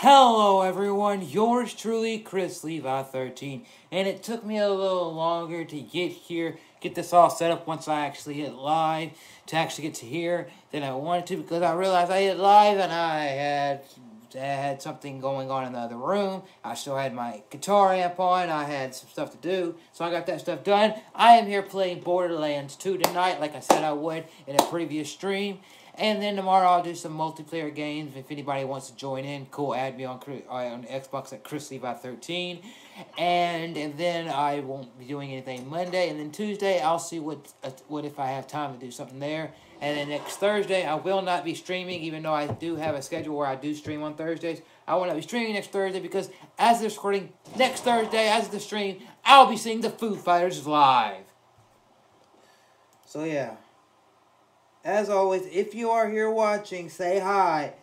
Hello everyone, yours truly, Chrislevi13, and it took me a little longer to get here, get this all set up once I actually hit live, to actually get to here than I wanted to, because I realized I hit live and I had something going on in the other room. I still had my guitar amp on, I had some stuff to do, so I got that stuff done. I am here playing Borderlands 2 tonight, like I said I would in a previous stream. And then tomorrow I'll do some multiplayer games. If anybody wants to join in, cool, add me on Xbox at Chrislevi13. And then I won't be doing anything Monday. And then Tuesday I'll see what if I have time to do something there. And then next Thursday I will not be streaming, even though I do have a schedule where I do stream on Thursdays. I will not be streaming next Thursday because as they're recording next Thursday, as the stream, I'll be seeing the Foo Fighters live. So yeah. As always, if you are here watching, say hi.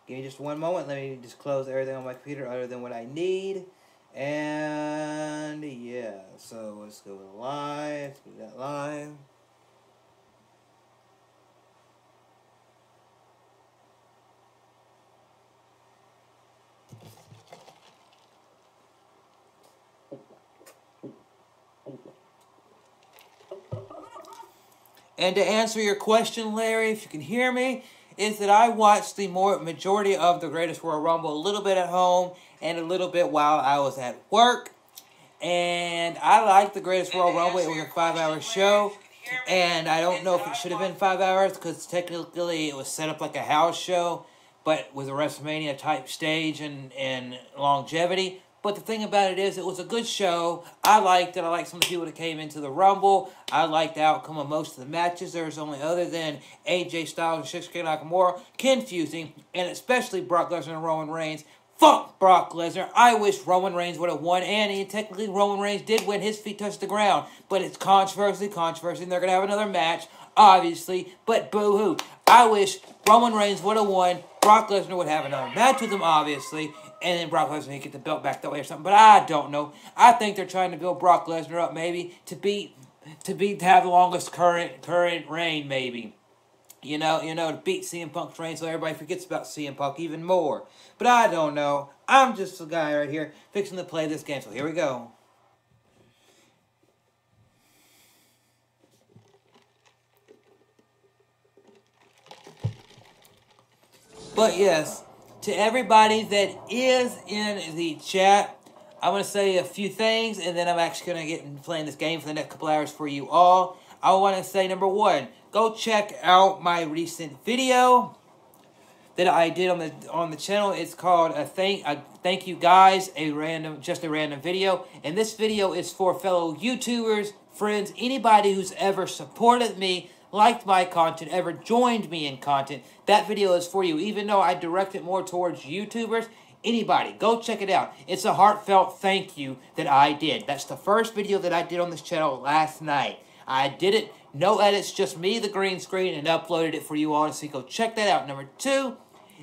Give me just one moment. Let me just close everything on my computer other than what I need. And yeah, so let's go with live. Let's do that live. And to answer your question, Larry, if you can hear me, is that I watched the majority of the Greatest Royal Rumble a little bit at home and a little bit while I was at work. And I liked the Greatest Royal Rumble. It was a 5-hour show. And I don't know if it should have been 5 hours because technically it was set up like a house show, but with a WrestleMania type stage and longevity. But the thing about it is, it was a good show. I liked it. I liked some of the people that came into the Rumble. I liked the outcome of most of the matches. There was only other than AJ Styles and Shinsuke Nakamura confusing, and especially Brock Lesnar and Roman Reigns. Fuck Brock Lesnar. I wish Roman Reigns would have won, and technically Roman Reigns did win. His feet touched the ground. But it's controversy, and they're going to have another match, obviously. But boo-hoo. I wish Roman Reigns would have won. Brock Lesnar would have another match with him, obviously. And then Brock Lesnar would get the belt back that way or something. But I don't know. I think they're trying to build Brock Lesnar up maybe to have the longest current reign maybe. You know, to beat CM Punk's reign so everybody forgets about CM Punk even more. But I don't know. I'm just a guy right here fixing to play this game. So here we go. But yes, to everybody that is in the chat, I'm going to say a few things, and then I'm actually going to get playing this game for the next couple hours for you all. I want to say, number one, go check out my recent video that I did on the channel. It's called Thank You Guys, just a random video. And this video is for fellow YouTubers, friends, anybody who's ever supported me, liked my content, ever joined me in content. That video is for you. Even though I direct it more towards YouTubers, anybody, go check it out. It's a heartfelt thank you that I did. That's the first video that I did on this channel last night. I did it, no edits, just me, the green screen, and uploaded it for you all to see. Go check that out. Number two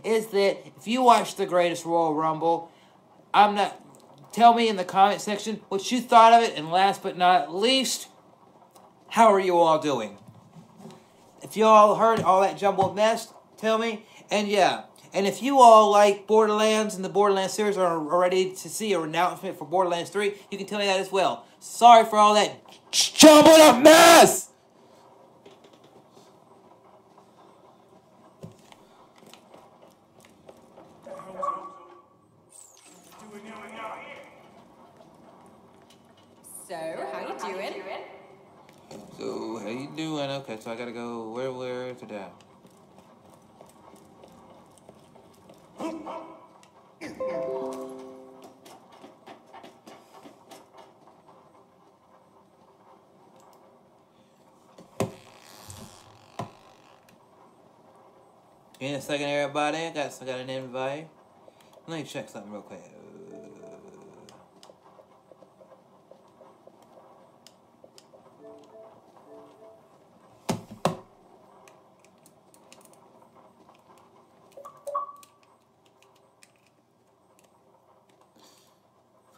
is that if you watch the Greatest Royal Rumble, tell me in the comment section what you thought of it, and last but not least, how are you all doing? If you all heard all that jumbled mess, tell me. And yeah, and if you all like Borderlands and the Borderlands series are ready to see an announcement for Borderlands 3, you can tell me that as well. Sorry for all that jumbled up mess! So, how you doing? So, how you doing? Okay, so I gotta go where to that? In a second, everybody. I got an invite. Let me check something real quick.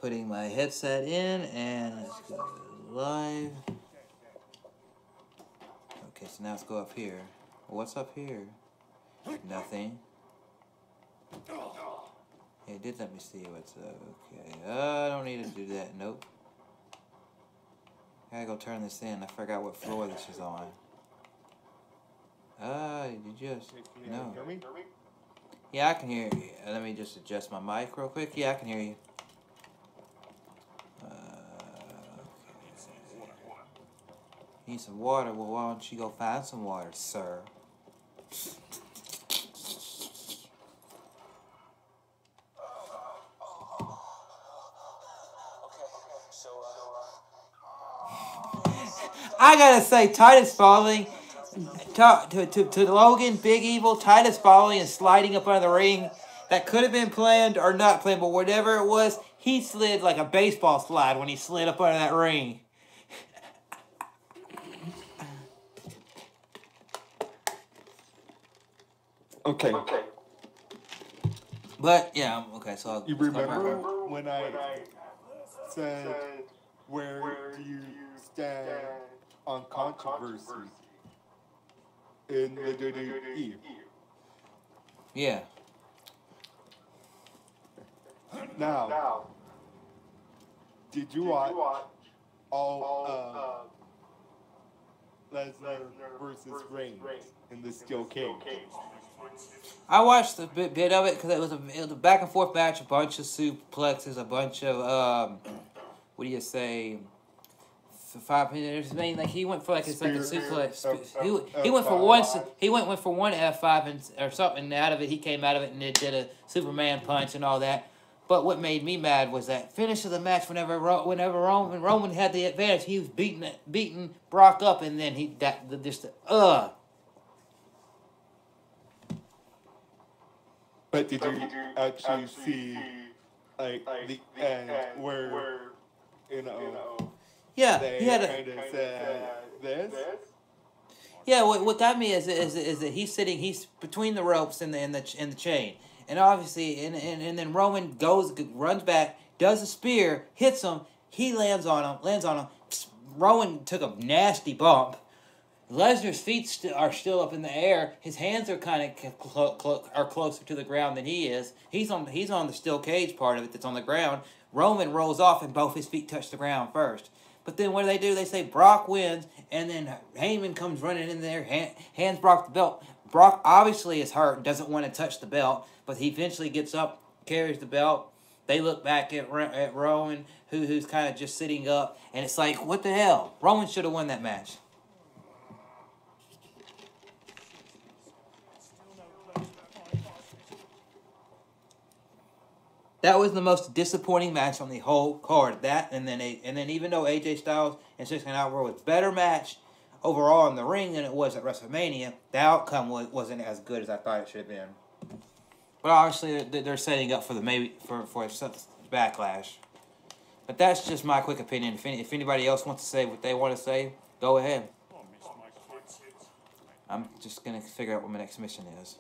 Putting my headset in, and let's go live. Okay, so now let's go up here. What's up here? Nothing. It did let me see what's up. Okay. I don't need to do that. Nope. I gotta go turn this in. I forgot what floor this is on. You just... No. Hear me? Yeah, I can hear you. Let me just adjust my mic real quick. Yeah, I can hear you. Need some water? Well, why don't you go find some water, sir? I gotta say, Titus falling to Logan, Big Evil, Titus falling and sliding up under the ring. That could have been planned or not planned, but whatever it was, he slid like a baseball slide when he slid up under that ring. Okay. But yeah, okay. So you remember when I said, "Where do you stand on controversy in the WWE?" Yeah. Now, did you watch all Lesnar versus Reigns in the steel cage? I watched a bit of it because it was a back and forth match, a bunch of suplexes, a bunch of what do you say? 5 minutes. Like he went for like it's like a suplex. He went for one. He went for one F5 or something. And out of it, he came out of it and it did a Superman punch and all that. But what made me mad was that finish of the match. Whenever Roman had the advantage, he was beating Brock up, and then he But did you actually see like the end where Yeah, they he had kind of said this? Yeah, what got me is that he's between the ropes and the chain, and obviously and then Roman runs back, does a spear, hits him, he lands on him. Roman took a nasty bump. Lesnar's feet are still up in the air. His hands are kind of closer to the ground than he is. He's on the steel cage part of it that's on the ground. Roman rolls off and both his feet touch the ground first. But then what do? They say Brock wins, and then Heyman comes running in there, hands Brock the belt. Brock obviously is hurt, doesn't want to touch the belt, but he eventually gets up, carries the belt. They look back at Roman, who's kind of just sitting up, and it's like, what the hell? Roman should have won that match. That was the most disappointing match on the whole card. That and then even though AJ Styles and Six Alvaro was a better match overall in the ring than it was at WrestleMania, the outcome wasn't as good as I thought it should have been. But obviously they're setting up for backlash. But that's just my quick opinion. If anybody else wants to say what they want to say, go ahead. I'm just gonna figure out what my next mission is.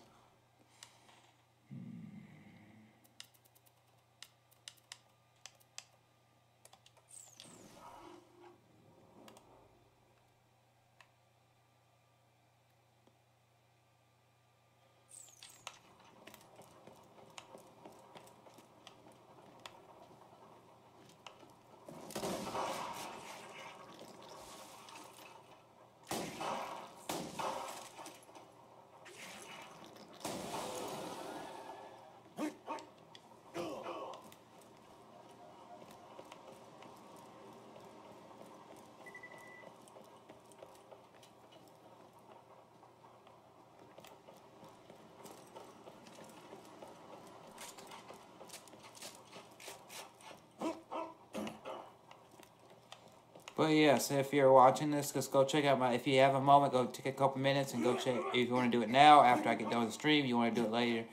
But yeah, so if you're watching this, just go check out if you have a moment, go take a couple minutes and go check. If you want to do it now, after I get done with the stream, you want to do it later,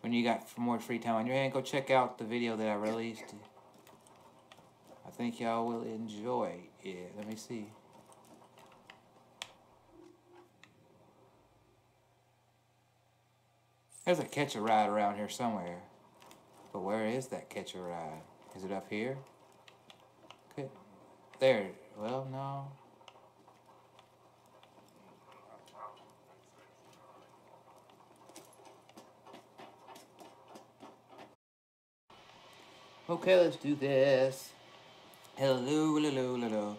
when you got more free time on your hand, go check out the video that I released. I think y'all will enjoy it. Let me see. There's a catch-a-ride around here somewhere. But where is that catch-a-ride? Is it up here? Okay. There. Well, no. Okay, let's do this. Hello.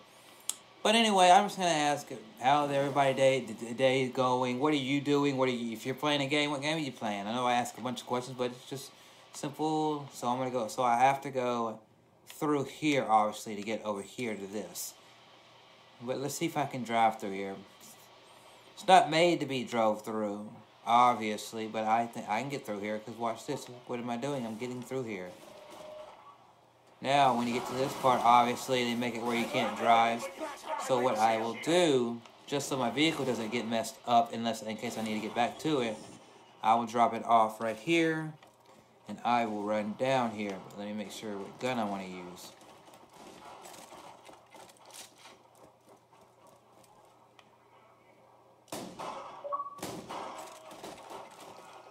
But anyway, I'm just gonna ask how's everybody the day is going. What are you doing? If you're playing a game, what game are you playing? I know I ask a bunch of questions, but it's just simple. So I'm gonna go. So I have to go through here, obviously, to get over here to this. But let's see if I can drive through here. It's not made to be drove through, obviously, but I think I can get through here. Cause watch this. What am I doing? I'm getting through here. Now, when you get to this part, obviously, they make it where you can't drive. So what I will do, just so my vehicle doesn't get messed up, in case I need to get back to it, I will drop it off right here, and I will run down here. But let me make sure what gun I want to use.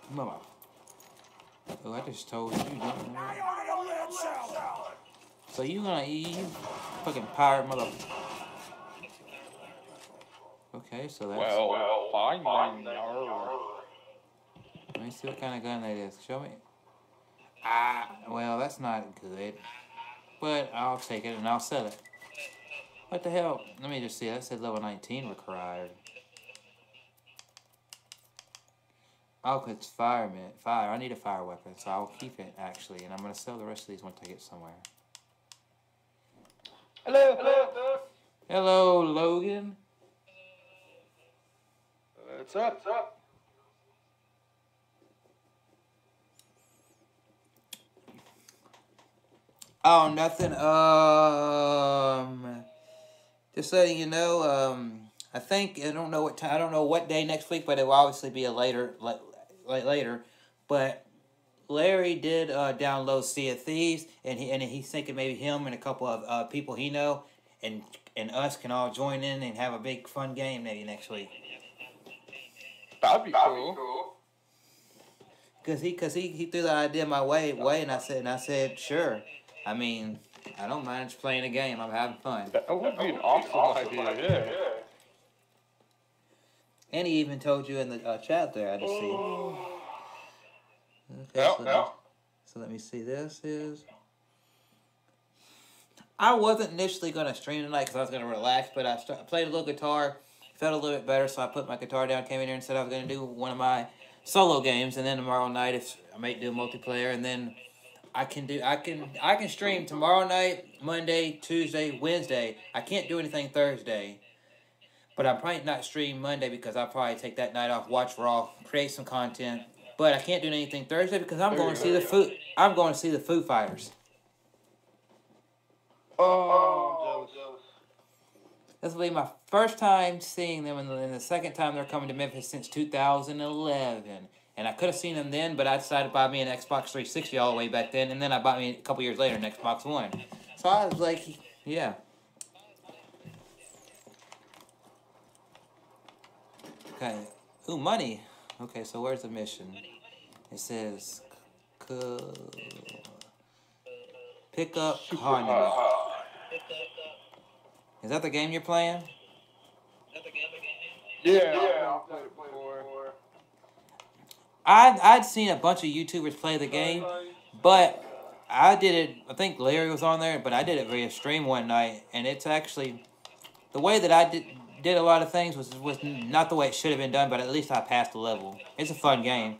Mama. Oh, I just told you, didn't I? So you gonna eat, you fucking pirate mother. Okay, so that's... Well, fine. Let me see what kind of gun that is. Show me. Well, that's not good. But I'll take it and I'll sell it. What the hell? Let me just see. That said level 19 required. Oh, cause it's fire. I need a fire weapon, so I'll keep it, actually. And I'm going to sell the rest of these once I get somewhere. Hello, Logan. What's up? Oh, nothing. Just letting you know. I think I don't know what time. I don't know what day next week, but it will obviously be a later. But Larry did download Sea of Thieves, and he's thinking maybe him and a couple of people he know, and us can all join in and have a big fun game maybe next week. That'd be cool. Cause he threw the idea my way, and I said sure. I mean, I don't mind just playing a game. I'm having fun. That would be an awesome idea. Yeah. And he even told you in the chat there. I just see. Okay, so let me see. This is. I wasn't initially going to stream tonight because I was going to relax, but I played a little guitar, felt a little bit better, so I put my guitar down, came in here and said I was going to do one of my solo games, and then tomorrow night, if I might do a multiplayer, and then I can stream tomorrow night, Monday, Tuesday, Wednesday. I can't do anything Thursday. But I probably not stream Monday because I'll probably take that night off, watch Raw, create some content. But I can't do anything Thursday because I'm going to see the Foo Fighters. Oh, jealous. This will be my first time seeing them, and the second time they're coming to Memphis since 2011. And I could have seen them then, but I decided to buy me an Xbox 360 all the way back then, and then I bought me a couple years later an Xbox One. So I was like, yeah. Okay. Ooh, money. Okay, so where's the mission? It says, pick up condiment. Is that the game you're playing? Yeah. I've played it before. I'd seen a bunch of YouTubers play the game, but I did it, I think Larry was on there, but I did it via stream one night, and it's actually, the way that I did a lot of things was not the way it should have been done, but at least I passed the level. It's a fun game.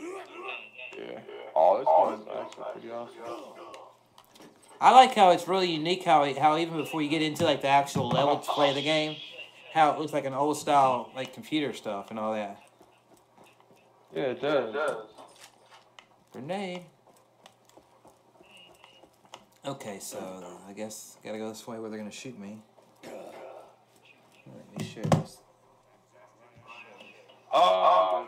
Yeah. Oh, this one's actually pretty awesome. I like how it's really unique, how even before you get into like the actual level to play the game, how it looks like an old style like computer stuff and all that. Yeah, it does. Grenade. Okay, so I guess gotta go this way where they're gonna shoot me. Let me share this. Oh.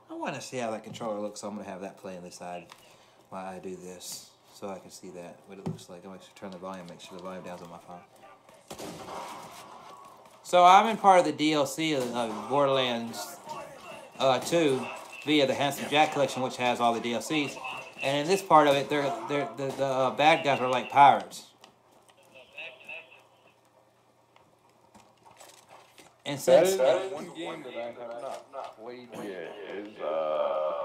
I want to see how that controller looks, so I'm going to have that play on the side while I do this, so I can see that, what it looks like. I'm going to turn the volume, make sure the volume down's on my phone. So I'm in part of the DLC of Borderlands 2 via the Handsome Jack collection, which has all the DLCs. And in this part of it, the bad guys are like pirates. And That since is one game that I have not played yet is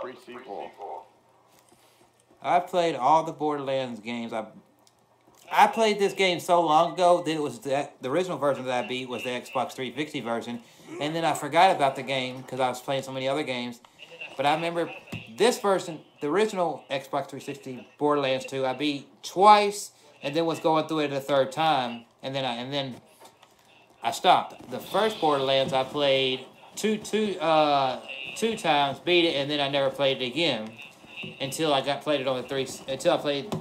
pre-sequel. I've played all the Borderlands games. I played this game so long ago that it was the original version that I beat was the Xbox 360 version, and then I forgot about the game because I was playing so many other games. But I remember this version, the original Xbox 360 Borderlands 2, I beat twice, and then was going through it a third time, and then I stopped. The first Borderlands I played two times, beat it, and then I never played it again until I played it on until I played the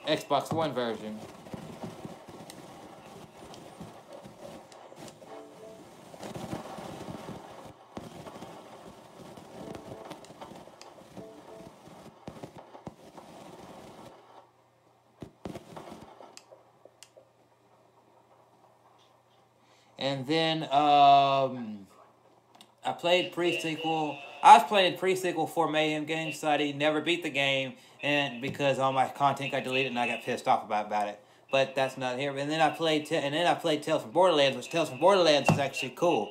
Xbox One version. And then I played pre-sequel. I was playing pre-sequel for Mayhem games, so I never beat the game, and because all my content got deleted, and I got pissed off about it. But that's not here. And then I played Tales from Borderlands, which Tales from Borderlands is actually cool,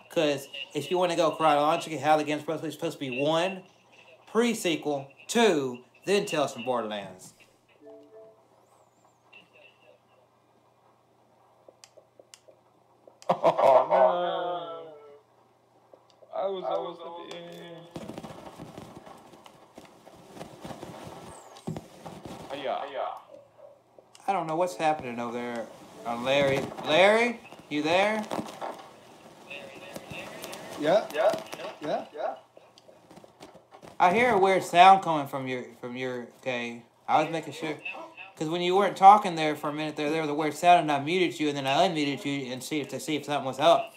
because if you want to go chronologically, how the game's supposed to be 1, pre-sequel, 2, then Tales from Borderlands. Oh no! I was almost at the end. I don't know what's happening over there. Larry? Larry? You there? Yeah. I hear a weird sound coming from your okay. I was making sure. Because when you weren't talking there for a minute there was a weird sound, and I muted you, and then I unmuted you and see if something was up.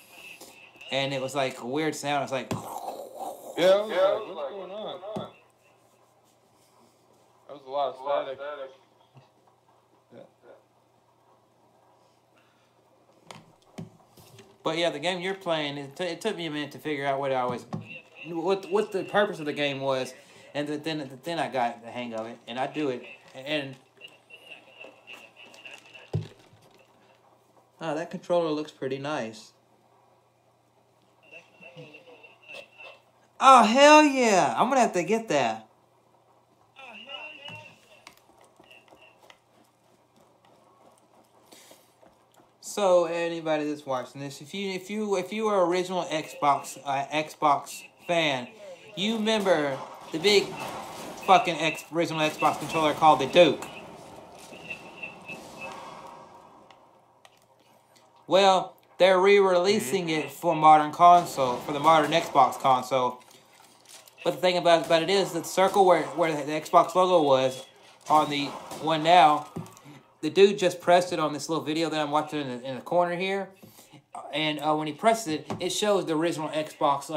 And it was like a weird sound. It's like... Yeah, what's going on? That was a lot of static. But yeah, the game you're playing, it took me a minute to figure out what the purpose of the game was, and then I got the hang of it, and I do it, and oh, that controller looks pretty nice. Oh hell yeah! I'm gonna have to get that. So anybody that's watching this, if you are original Xbox fan, you remember the big fucking original Xbox controller called the Duke. Well, they're re-releasing it for the modern Xbox console. But the thing about it is that the circle where the Xbox logo was on the one now, the dude just pressed it on this little video that I'm watching in the corner here, and when he presses it, it shows the original Xbox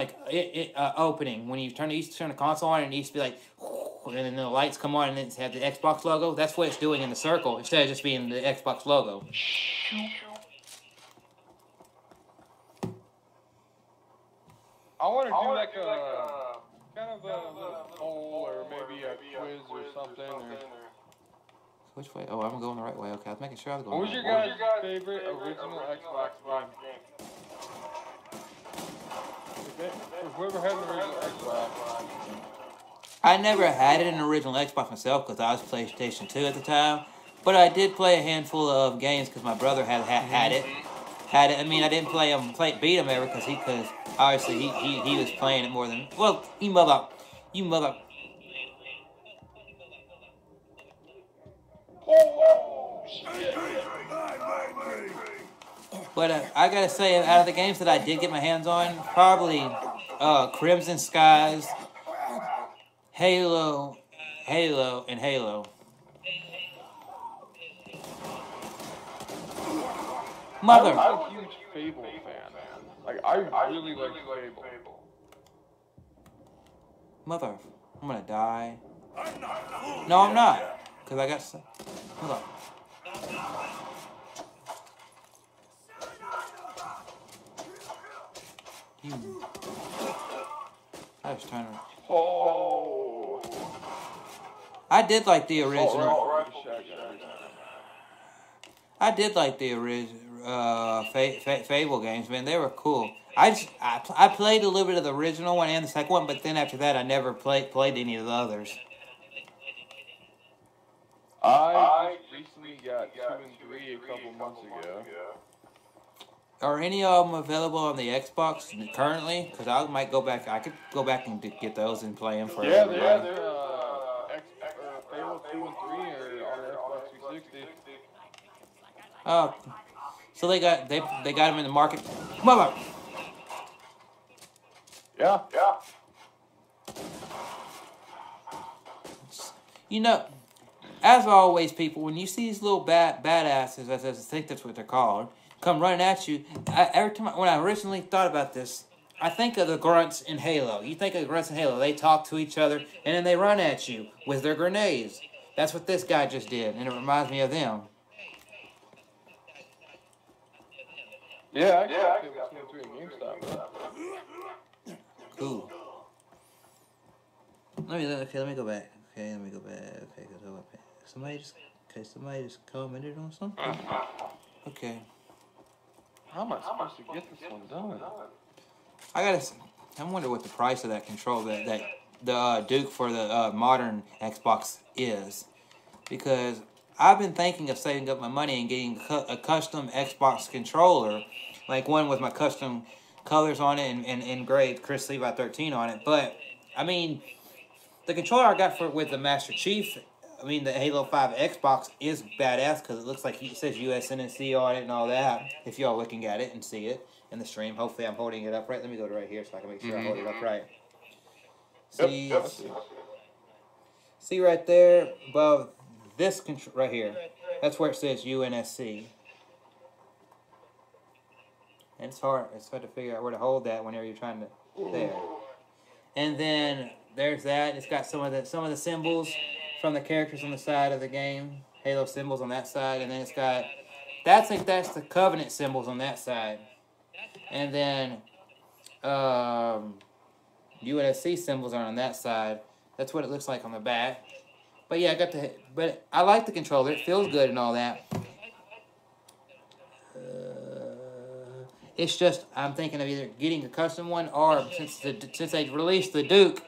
opening. When you turn the console on, and it used to be like, and then the lights come on, and it's have the Xbox logo. That's what it's doing in the circle instead of just being the Xbox logo. I want to do like a kind of a little poll or maybe a quiz or something. Which way? Oh, I'm going the right way. Okay, I was making sure I was going. What was your guys' favorite original Xbox game? Whoever had an original Xbox. I never had an original Xbox myself because I was PlayStation 2 at the time, but I did play a handful of games because my brother had it. I mean, I didn't beat him ever because obviously he was playing it more than you mother. Oh shit! But I gotta say, out of the games that I did get my hands on, probably Crimson Skies, Halo, and Halo. Mother. I'm a huge Fable fan, man. Like, I really like Fable. Mother, I'm gonna die. No, I'm not. Because I got some. Hold on. I was trying to. Oh. I did like the original. I did like the Fable games, man. They were cool. I played a little bit of the original one and the second one, but then after that, I never played any of the others. I just recently got 2 and 3 a couple months ago. Are any of them available on the Xbox currently? Because I might go back. I could go back and get those and play them for everybody. They're Fable 2 and 3 are on Xbox 360. Oh, so they got them in the market. Come on. Yeah. You know, as always, people, when you see these little badasses, I think that's what they're called, come running at you, every time when I originally thought about this, I think of the grunts in Halo. You think of the grunts in Halo. They talk to each other, and then they run at you with their grenades. That's what this guy just did, and it reminds me of them. Yeah, I got Fable 2 and 3 in GameStop. Cool. Let me go back. Okay, somebody just commented on something. Okay. How am I supposed to get this one done? I wonder what the price of that controller, the Duke for the modern Xbox is, because I've been thinking of saving up my money and getting a custom Xbox controller, like one with my custom colors on it and engraved Chrislevi13 on it. But I mean, the controller I got with the Master Chief, the Halo 5 Xbox is badass because it looks like it says USNC on it and all that. If y'all looking at it and see it in the stream, hopefully I'm holding it up right. Let me go to right here so I can make sure I hold it up right. See right there above this control right here. That's where it says UNSC. And it's hard to figure out where to hold that whenever you're trying to there. And then there's that. It's got some of the symbols from the characters on the side of the game. Halo symbols on that side, and then it's got that's the Covenant symbols on that side. And then UNSC symbols are on that side. That's what it looks like on the back. But yeah, but I like the controller. It feels good and all that. It's just I'm thinking of either getting a custom one or since they released the Duke,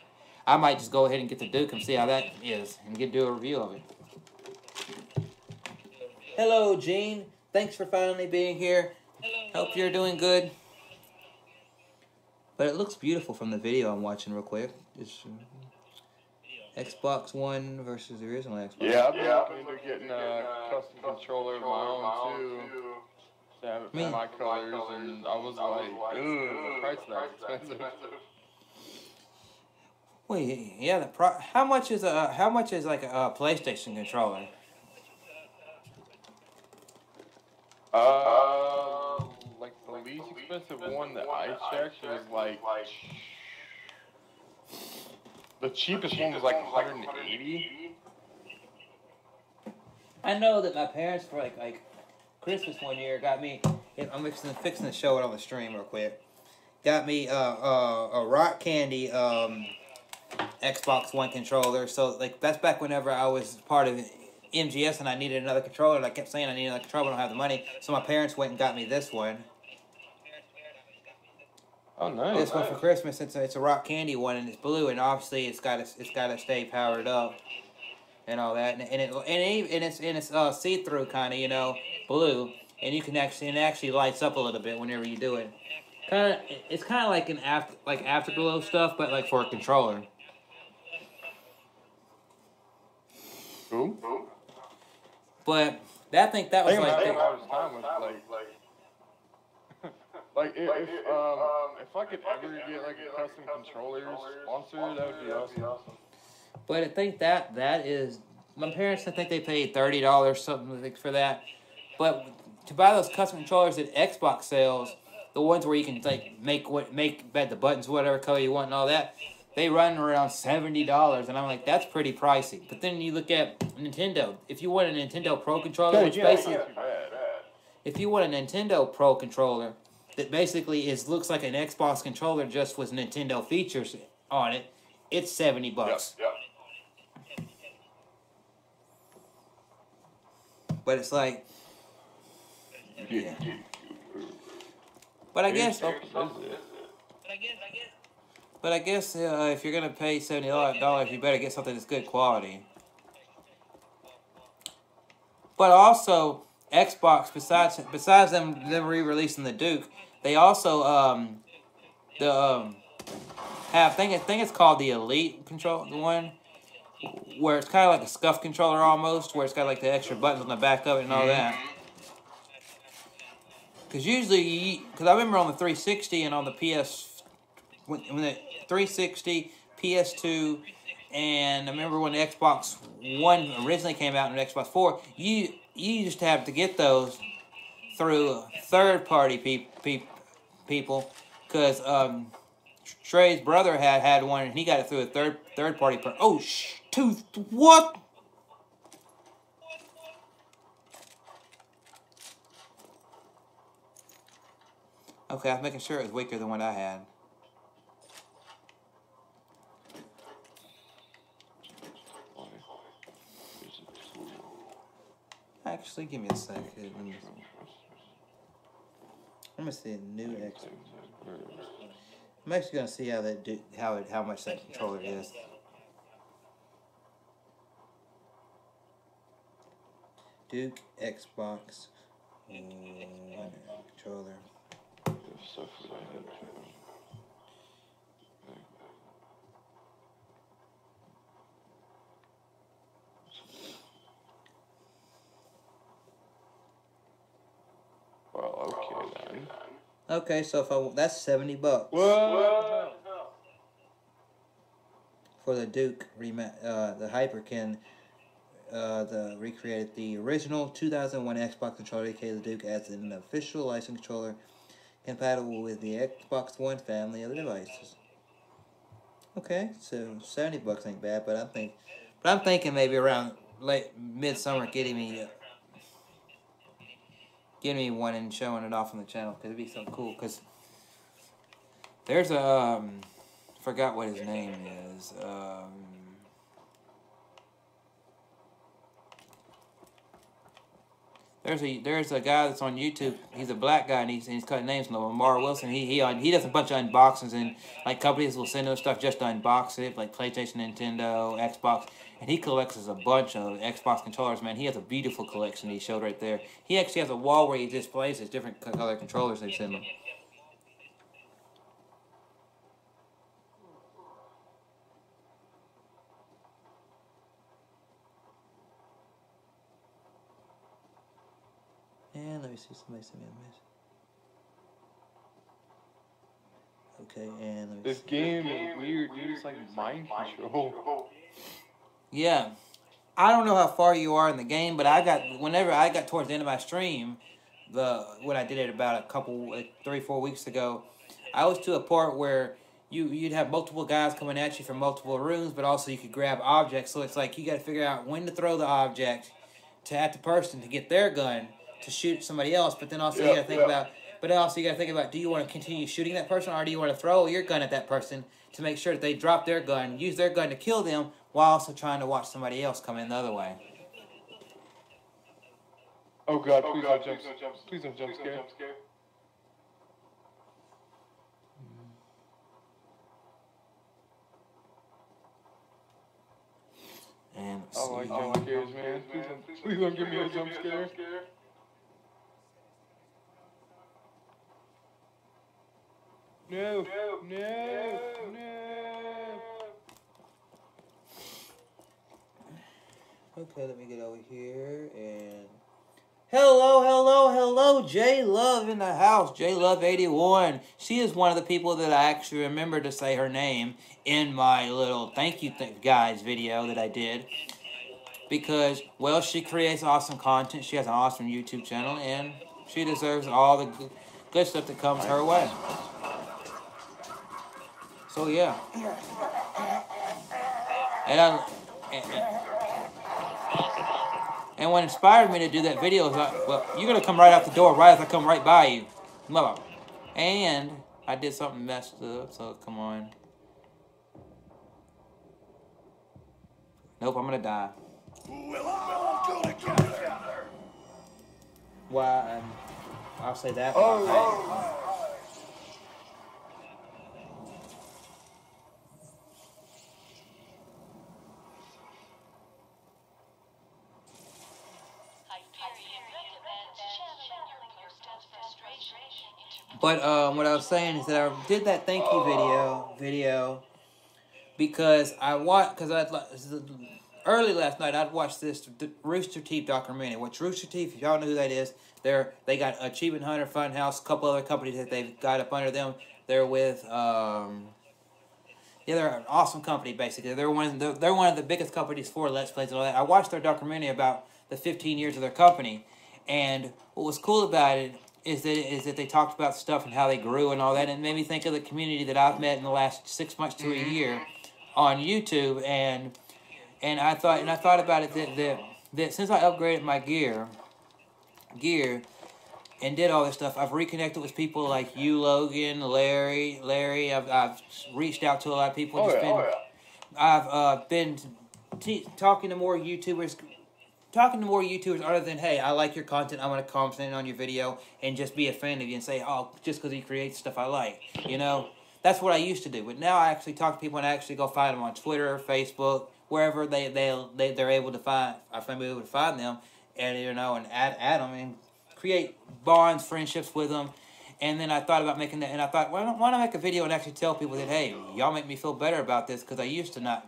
I might just go ahead and get the Duke and see how that is and do a review of it. Hello, Gene. Thanks for finally being here. Hope you're doing good. But it looks beautiful from the video I'm watching real quick. It's Xbox One versus the original Xbox. Yeah, I've been looking into getting a custom controller of my own too. To have it for my colors, and I was like, ooh, the price is not expensive. Wait, yeah, how much is like a PlayStation controller? Like the least expensive one that I checked was like the cheapest one was like 180. I know that my parents for like Christmas one year got me. I'm fixing to show it on the stream real quick. Got me a Rock Candy Xbox One controller. So like that's back whenever I was part of MGS and I needed another controller. And I kept saying I need another controller, but I don't have the money. So my parents went and got me this one. Oh, nice. This one for Christmas. It's a Rock Candy one and it's blue, and obviously it's got to stay powered up and all that. And it's see-through kind of, blue, and you can it actually lights up a little bit whenever you do it. It's kind of like afterglow stuff, but like for a controller. Cool. But that was like if I could ever get like a custom controller sponsor, that would be awesome. But I think that is my parents. I think they paid $30 something for that. But to buy those custom controllers that Xbox sells, the ones where you can like make the buttons whatever color you want and all that, they run around $70, and I'm like, that's pretty pricey. But then you look at Nintendo. If you want a Nintendo Pro controller, which basically, if you want a Nintendo Pro controller that basically looks like an Xbox controller just with Nintendo features on it, it's $70. Yep. But it's like Yeah. But I guess. But I guess if you're gonna pay $70, you better get something that's good quality. But also, Xbox, besides them re-releasing the Duke, they also have I think it's called the Elite control, the one where it's kind of like a scuff controller almost, where it's got like the extra buttons on the back of it and all that. Because usually, because I remember on the 360 and on the PS, when the 360, PS2, and I remember when the Xbox One originally came out and the Xbox 4, you used to have to get those through third-party people, because Trey's brother had one and he got it through a third-party. Oh, tooth, what? Okay, I was making sure it was weaker than what I had. Actually, give me a second. Let me see a new Xbox. I'm actually gonna see how much that controller is. Duke Xbox controller. Well, okay then. Okay, so that's $70. Whoa! For the Duke the Hyperkin, recreated the original 2001 Xbox controller, aka the Duke, as an official licensed controller compatible with the Xbox One family of devices. Okay, so $70 ain't bad, but I'm thinking maybe around midsummer getting me one and showing it off on the channel, because it'd be so cool. Because there's a forgot what his name is. There's a guy that's on YouTube. He's a black guy, and he's cutting names. Lamar Wilson. He does a bunch of unboxings, and like companies will send him stuff just to unbox it, like PlayStation, Nintendo, Xbox. And he collects a bunch of Xbox controllers. Man, he has a beautiful collection. He showed right there. He actually has a wall where he displays his different color controllers they send him. And let me see, somebody sent me a message. Okay, and let me This game is weird, dude. It's like mind control. Yeah. I don't know how far you are in the game, but whenever I got towards the end of my stream, when I did it about 3-4 weeks ago, I was to a part where you'd have multiple guys coming at you from multiple rooms, but also you could grab objects. So it's like you got to figure out when to throw the object at the person to get their gun to shoot somebody else. But then also you got to think about. But also you got to think about: do you want to continue shooting that person, or do you want to throw your gun at that person to make sure that they drop their gun, use their gun to kill them, while also trying to watch somebody else come in the other way? Oh God! Please don't jump! Please don't jump scare. And I like jump scares, man. Please don't give me a jump scare. No. Okay, let me get over here and hello, J Love in the house. J Love 81. She is one of the people that I actually remember to say her name in my little thank you guys video that I did, because well, she creates awesome content. She has an awesome YouTube channel, and she deserves all the good stuff that comes her way. So yeah, and what inspired me to do that video is, well, you're gonna come right out the door right as I come right by you, mother. And I did something messed up, so come on. Nope, I'm gonna die. We'll all go together. Why? I'll say that. But what I was saying is that I did that thank you video because early last night I'd watched this Rooster Teeth documentary. Which Rooster Teeth, if y'all know who that is, they got Achievement Hunter, Funhouse, a couple other companies that they've got up under them. They're with they're an awesome company basically. They're one of the biggest companies for Let's Plays and all that. I watched their documentary about the 15 years of their company, and what was cool about it is that they talked about stuff and how they grew and all that, and it made me think of the community that I've met in the last 6 months to a year on YouTube, and I thought about it that since I upgraded my gear and did all this stuff, I've reconnected with people like you, Logan, Larry. I've reached out to a lot of people. I've been talking to more YouTubers. Other than, hey, I like your content, I want to comment on your video and just be a fan of you and say, oh, just because you create stuff I like, you know. That's what I used to do, but now I actually talk to people and I actually go find them on Twitter, Facebook, wherever they're able to find. I'm able to find them, and and add them and create bonds, friendships with them. And then I thought about making that, and I thought, why don't I make a video and actually tell people that, hey, y'all make me feel better about this, because I used to not.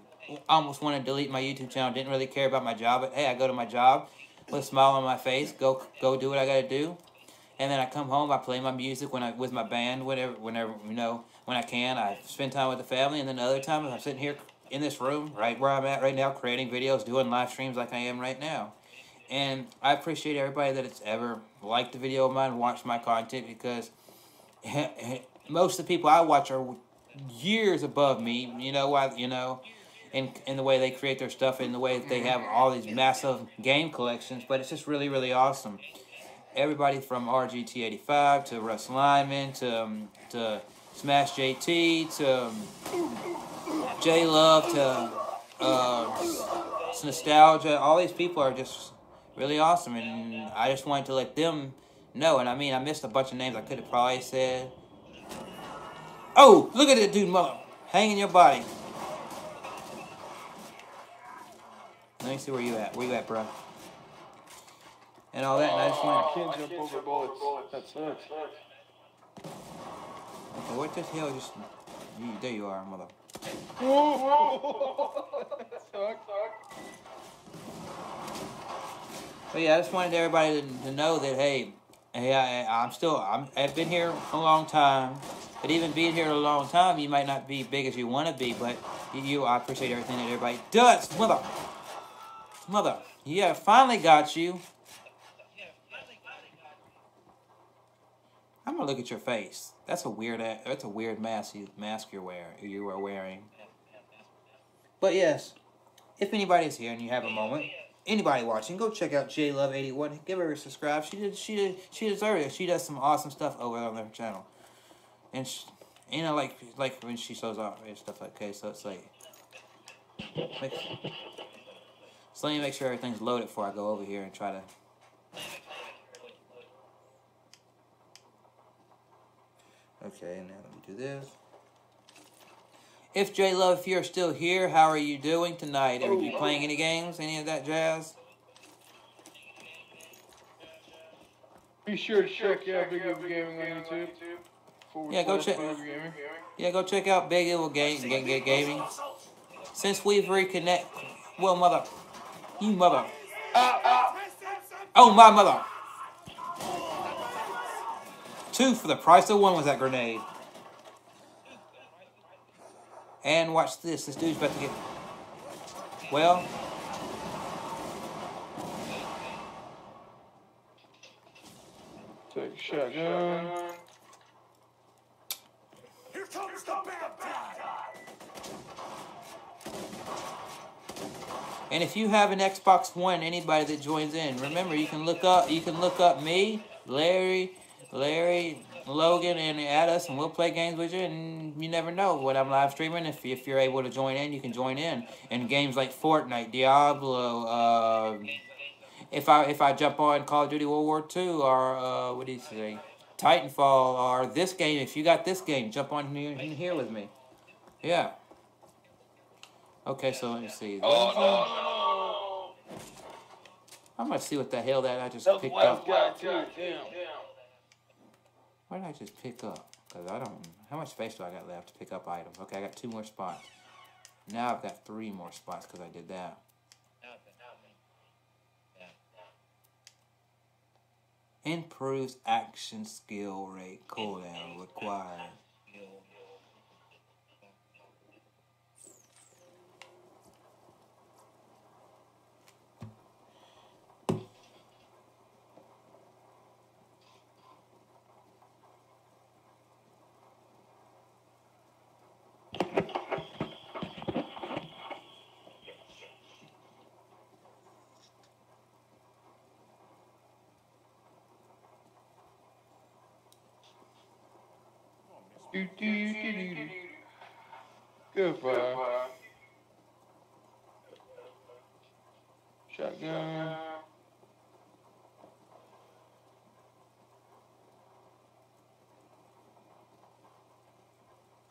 Almost want to delete my YouTube channel. Didn't really care about my job, but hey, I go to my job with a smile on my face. Go do what I got to do, and then I come home. I play my music with my band, whenever when I can. I spend time with the family, and then the other time I'm sitting here in this room, right where I'm at right now, creating videos, doing live streams like I am right now. And I appreciate everybody that has ever liked the video of mine, watched my content, because most of the people I watch are years above me. In the way they create their stuff, in the way that they have all these massive game collections, but it's just really, really awesome. Everybody from RGT85 to Russ Lyman to Smash JT to J Love to Nostalgia, all these people are just really awesome, and I just wanted to let them know. And I mean, I missed a bunch of names I could have probably said. Oh, look at that dude, hanging your body. Let me see where you at. Where you at, bro? And all that, and I just want to... I can't jump over bullets. That sucks. Okay, what the hell just... there you are, mother. That sucks. But yeah, I just wanted everybody to know that, hey, I've been here a long time. But even being here a long time, you might not be big as you want to be, but I appreciate everything that everybody does. Mother, yeah, finally got you. I'm gonna look at your face. That's a weird mask you are wearing. But yes, if anybody's here and you have a moment, anybody watching, go check out JLove81. Give her a subscribe. She deserves it. She does some awesome stuff over on her channel, and like when she shows off and stuff like that. So it's like. So let me make sure everything's loaded before I go over here and try to... Okay, now let me do this. If J-Love, if you're still here, how are you doing tonight? Are you playing any games? Any of that jazz? Be sure to check out Big Evil Gaming on YouTube. Yeah, go check out Big Evil Gaming. Since we've reconnected... Well, mother... You mother. Oh, my mother. 2 for the price of 1 was that grenade. And watch this. This dude's about to get... Well... Take a shotgun. Here comes the bad guy. And if you have an Xbox One, anybody that joins in, remember you can look up me, Larry, Logan, and add us, and we'll play games with you. And you never know when I'm live streaming. If you're able to join in, you can join in. And games like Fortnite, Diablo. If I jump on Call of Duty World War II, or what do you say? Titanfall or this game. If you got this game, jump on here with me. Yeah. Okay, so let me see. Oh, no. I'm gonna see what the hell that I just picked up. Guy too. Damn. What did I just pick up? Because I don't... How much space do I got left to pick up items? Okay, I got 2 more spots. Now I've got 3 more spots because I did that. Improves action skill rate cooldown required. Goodbye. Shotgun.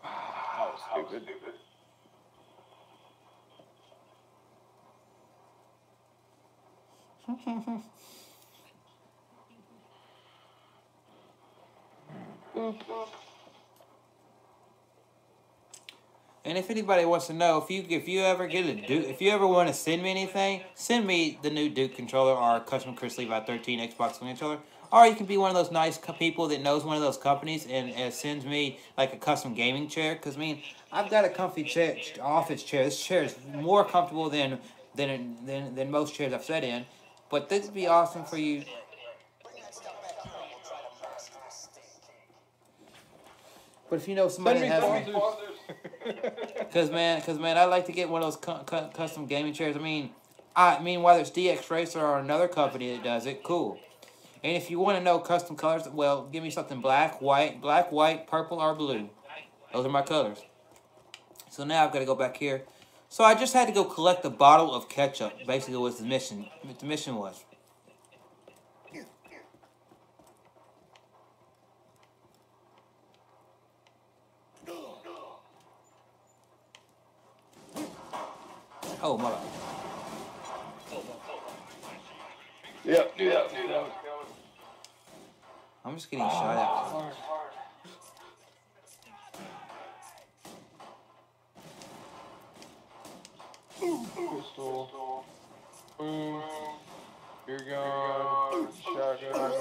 That was stupid. And if anybody wants to know, if you ever get a Duke, if you ever want to send me anything, send me the new Duke controller or custom Chrislevi13 Xbox controller. Or you can be one of those nice people that knows one of those companies and sends me like a custom gaming chair. Because I mean, I've got a comfy chair, office chair. This chair is more comfortable than most chairs I've sat in. But this would be awesome for you. But if you know somebody that has me, because man, I like to get one of those custom gaming chairs. I mean, whether it's DX Racer or another company that does it, cool. And if you want to know custom colors, well, give me something black, white, purple, or blue. Those are my colors. So now I've got to go back here. So I just had to go collect a bottle of ketchup. Basically, was the mission. What the mission was. Oh, mother. Yep. I'm just getting shot at. Pistol. Boom. You're gone. Shotgun.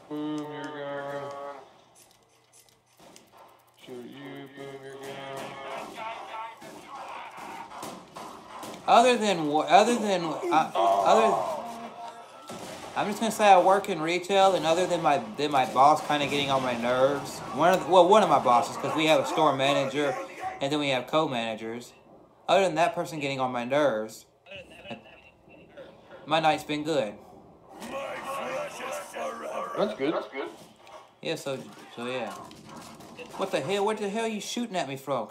Boom, you're gone. Shoot you. Boom, you're gone. I'm just gonna say I work in retail, and other than my boss kind of getting on my nerves. One of my bosses, because we have a store manager, and then we have co-managers. Other than that person getting on my nerves, my night's been good. That's good. Yeah, so yeah. What the hell? What the hell are you shooting at me from?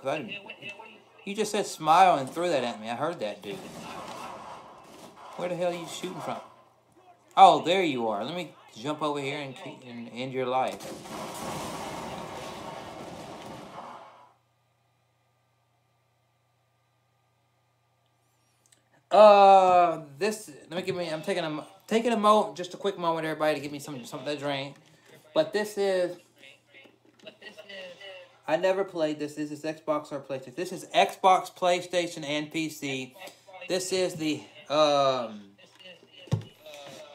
You just said smile and threw that at me. I heard that, dude. Where the hell are you shooting from? Oh, there you are. Let me jump over here and end your life. I'm taking a moment, just a quick moment, everybody, to give me something to drink. But this is. I never played this. This is Xbox or PlayStation. This is Xbox, PlayStation, and PC. This is the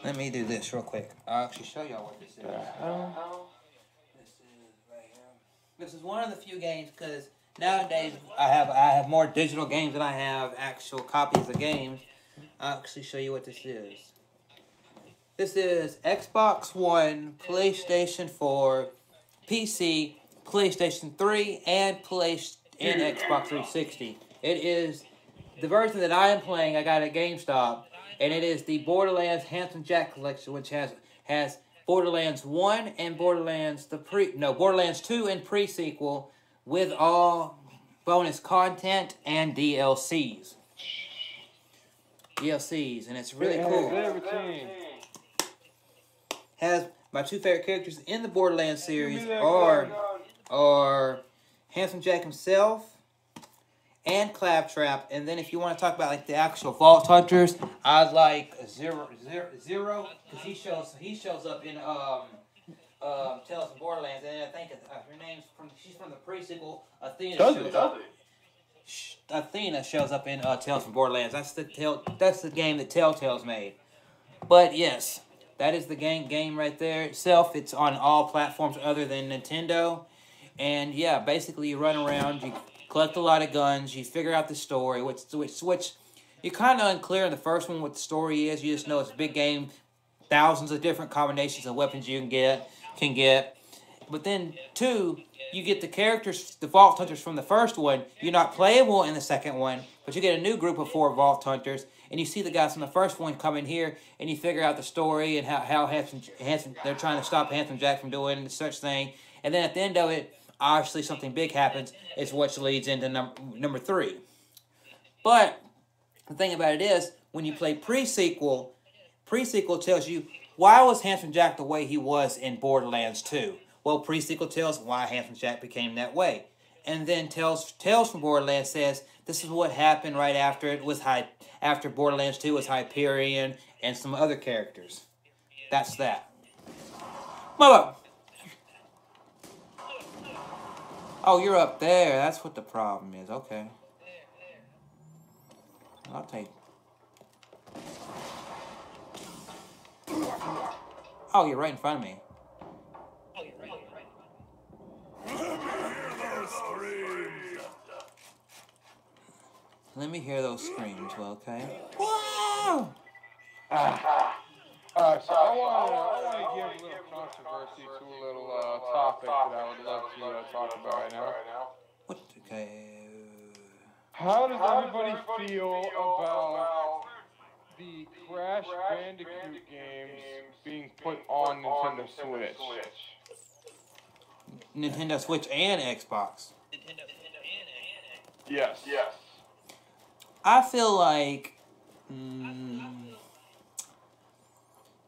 Let me do this real quick. I'll actually show y'all what this is. This is right here. This is one of the few games, because nowadays I have more digital games than I have actual copies of games. I'll actually show you what this is. This is Xbox One, PlayStation 4, PC, PlayStation 3, and Xbox 360. It is the version that I am playing. I got at GameStop, and it is the Borderlands Handsome Jack collection, which has Borderlands 1 and Borderlands 2 and pre-sequel with all bonus content and DLCs. And it's really cool. my two favorite characters in the Borderlands series are Handsome Jack himself and Claptrap. And then if you want to talk about like the actual Vault Hunters, I like Zero because he shows up in Tales of Borderlands, and I think her name's she's from the pre-sequel. Athena shows up in Tales from Borderlands. That's the game that Telltale's made. But yes, that is the game right there itself. It's on all platforms other than Nintendo. And yeah, basically you run around, you collect a lot of guns, you figure out the story, which you're kind of unclear in the first one what the story is. You just know it's a big game, thousands of different combinations of weapons you can get. But then, 2, you get the characters, the Vault Hunters from the first one. You're not playable in the second one, but you get a new group of 4 Vault Hunters, and you see the guys from the first one come in here, and you figure out the story and how Handsome they're trying to stop Handsome Jack from doing such thing. And then at the end of it, obviously something big happens, is which leads into number 3. But the thing about it is, when you play pre-sequel tells you, why was Handsome Jack the way he was in Borderlands 2? Well, pre-sequel tells why Handsome Jack became that way. And then Tales from Borderlands says, this is what happened right after it was after Borderlands 2 was Hyperion and some other characters. That's that. Mother! Oh, you're up there. That's what the problem is. Okay. I'll take... Oh, you're right in front of me. Let me hear those screams, well, okay? Wow! So I want to give a little controversy to a little topic that I would love to talk about right now. What? Okay. How does everybody feel about the Crash Bandicoot games being put on Nintendo Switch? Nintendo Switch and Xbox. Yes. I feel like,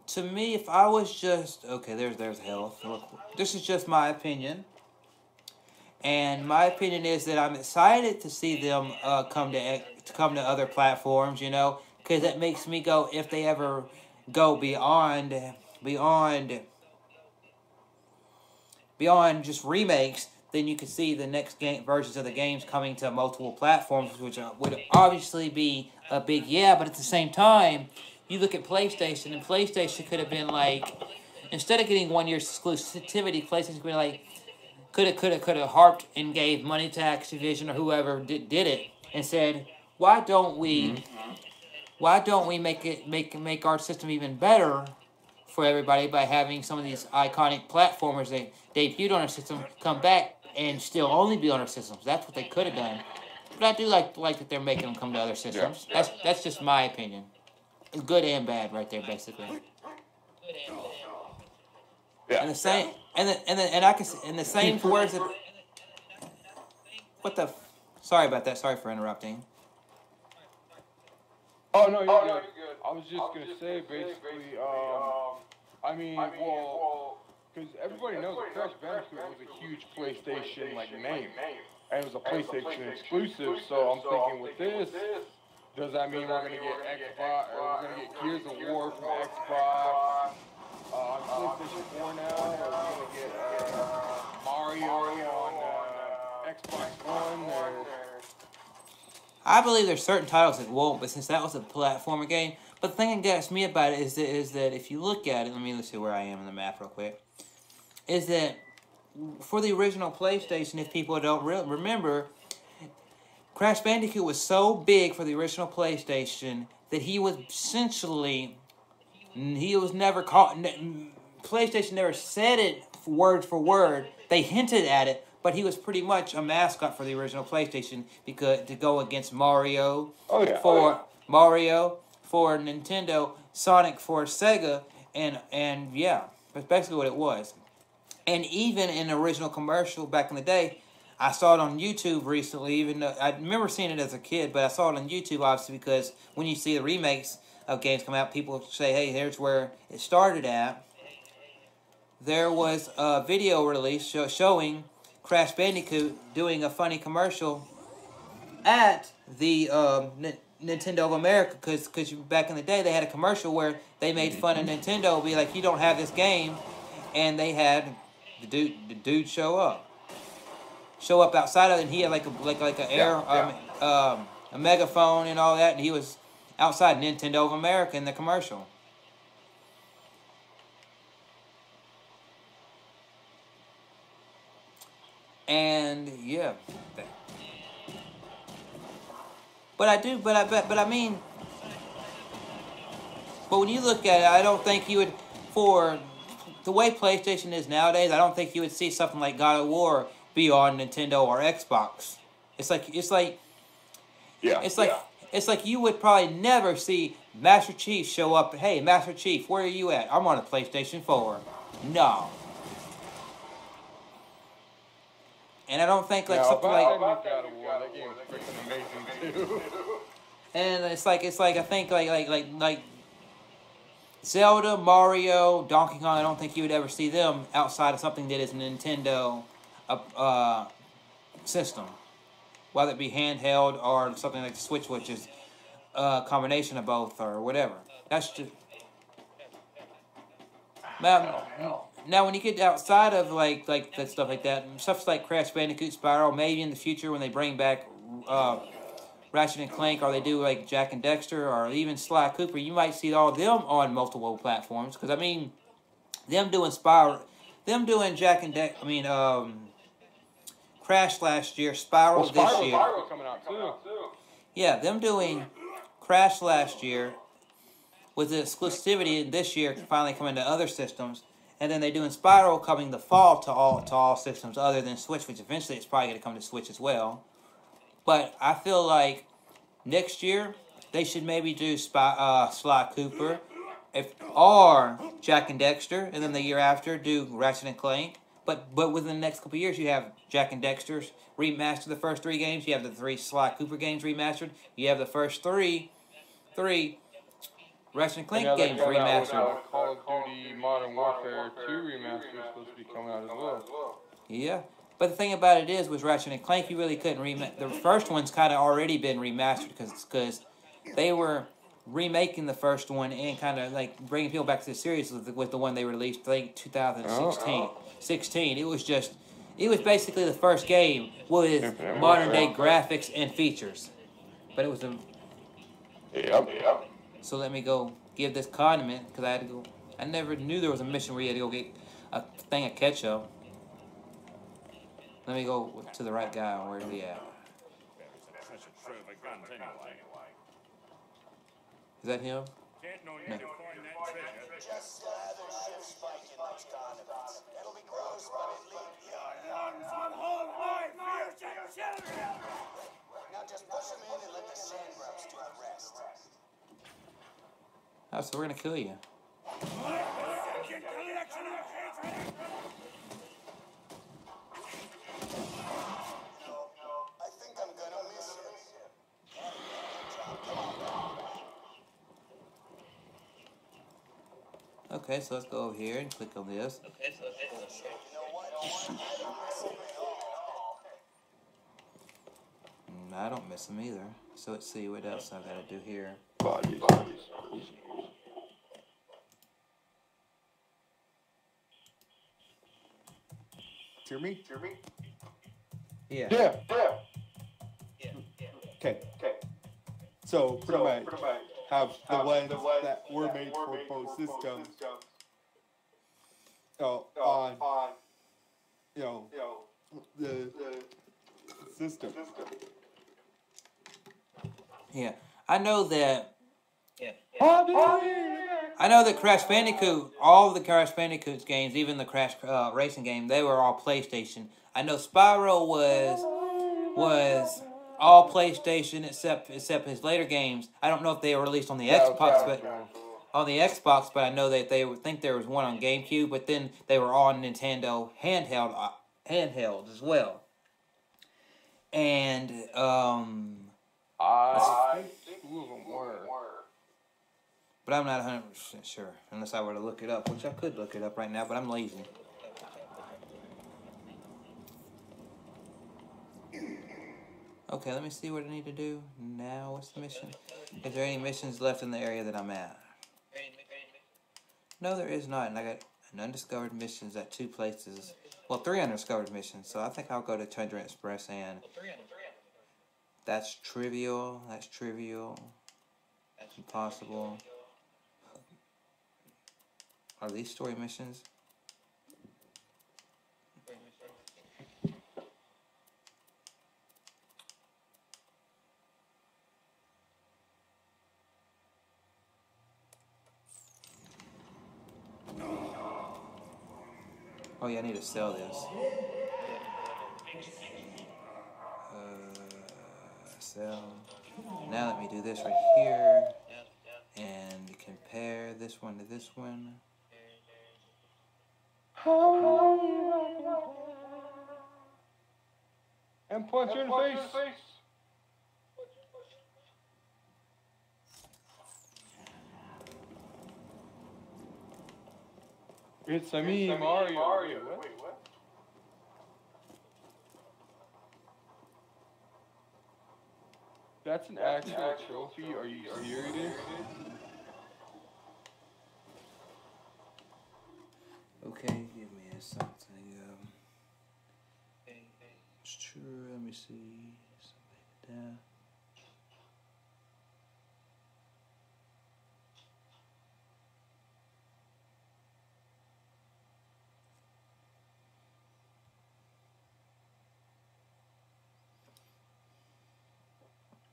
to me, if I was just, okay, there's health. This is just my opinion. And my opinion is that I'm excited to see them come to other platforms, you know, because that makes me go, if they ever go beyond just remakes, then you could see the next versions of the games coming to multiple platforms, which would obviously be a big yeah. But at the same time, you look at PlayStation, and PlayStation could have been like, instead of getting 1 year exclusivity, PlayStation could be like, could have harped and gave money to Activision or whoever did it and said, why don't we make our system even better for everybody by having some of these iconic platformers that debuted on our system come back and still only be on our systems. That's what they could have done. But I do like that they're making them come to other systems. Yeah. That's just my opinion. It's good and bad right there, basically. Yeah. And the same, and I can, in the same words that. What the? Sorry about that. Sorry for interrupting. Oh no, you're good. I was just gonna say basically. I mean, well, because everybody knows that Crash Bandicoot was a huge PlayStation name, and it was a PlayStation exclusive. So I'm thinking with this, does that mean we're gonna get Xbox, or we're gonna get Gears of War from Xbox on PlayStation 4 now, or we're gonna get Mario on Xbox One? Or... I believe there's certain titles that won't, but since that was a platformer game. But the thing that gets me about it is that if you look at it, let's see where I am in the map real quick, is that for the original PlayStation, if people don't remember, Crash Bandicoot was so big for the original PlayStation that he was essentially, never caught, PlayStation never said it word for word, they hinted at it, but he was pretty much a mascot for the original PlayStation because to go against Mario Mario for Nintendo, Sonic for Sega, and yeah, that's basically what it was. And even in the original commercial back in the day, I saw it on YouTube recently, even though I remember seeing it as a kid, but I saw it on YouTube obviously because when you see the remakes of games come out, people say, hey, here's where it started at. there was a video release showing Crash Bandicoot doing a funny commercial at the Nintendo of America, because back in the day they had a commercial where they made fun of Nintendo, be like, you don't have this game, and they had the dude show up outside of it, and he had like a megaphone and all that, and he was outside Nintendo of America in the commercial. And yeah, but I mean, but when you look at it, I don't think you would, for the way PlayStation is nowadays, I don't think you would see something like God of War be on Nintendo or Xbox. It's like you would probably never see Master Chief show up. Hey, Master Chief, where are you at? I'm on a PlayStation 4. No. And I don't think like something like God of War, that game was freaking amazing too. And it's like I think like Zelda, Mario, Donkey Kong. I don't think you would ever see them outside of something that is a Nintendo system, whether it be handheld or something like the Switch, which is a combination of both or whatever. That's just now when you get outside of like that stuff like that, stuff like Crash Bandicoot, Spyro, maybe in the future when they bring back Ratchet and Clank, or they do like Jack and Dexter, or even Sly Cooper, you might see all of them on multiple platforms. Because I mean, them doing Jack and Crash last year, Spyro this year. Spyro coming out too. Yeah, them doing Crash last year with the exclusivity this year finally coming to other systems, and then they're doing Spyro coming the fall to all systems other than Switch, which eventually it's probably going to come to Switch as well. But I feel like next year they should maybe do Sly Cooper, or Jack and Dexter, and then the year after do Ratchet and Clank. But within the next couple of years, you have Jack and Dexter's remaster the first 3 games. You have the 3 Sly Cooper games remastered. You have the first three Ratchet and Clank games remastered. Call of Duty Modern Warfare 2 remaster is supposed to be coming out as well. Yeah. But the thing about it is, with Ratchet and Clank, you really couldn't the first one's kind of already been remastered because they were remaking the first one and kind of like bringing people back to the series with the one they released, I think 2016. It was basically the first game with modern day graphics and features, but it was a. Yep. So let me go give this condiment because I had to go. I never knew there was a mission where you had to go get a thing of ketchup. Let me go to the right guy. Where's he at? Is that him? No. Just another ship spike in those condiments. It'll be gross, but it'll leave. Now just push him in and let the sand grubs do the rest. Oh, so we're gonna kill you. Okay, so let's go over here and click on this. I don't miss them either. So let's see what else I've got to do here. Bodies. Hear me? Yeah. Okay. So pretty much have the ones that were made for both systems on the system. Yeah. I know that Crash Bandicoot, all of the Crash Bandicoot games, even the Crash racing game, they were all PlayStation. I know Spyro was all PlayStation except his later games. I don't know if they were released on the Xbox, but I know that they would think there was one on GameCube, but then they were all on Nintendo handheld as well. And I think 2 of them were. But I'm not 100% sure, unless I were to look it up, which I could look it up right now, but I'm lazy. Okay, let me see what I need to do now. What's the mission? Is there any missions left in the area that I'm at? No, there is not, and I got an undiscovered missions at 2 places. Well, 3 undiscovered missions, so I think I'll go to Tundra Express and... That's trivial, that's trivial. That's impossible. Are these story missions? Oh yeah, I need to sell this. Sell. Now let me do this right here. And compare this one to this one. And punch her in the face. It's a me, Mario. Wait, what? That's an actual trophy? Are you serious? Okay, give me something. It's true. Let me see. Something down.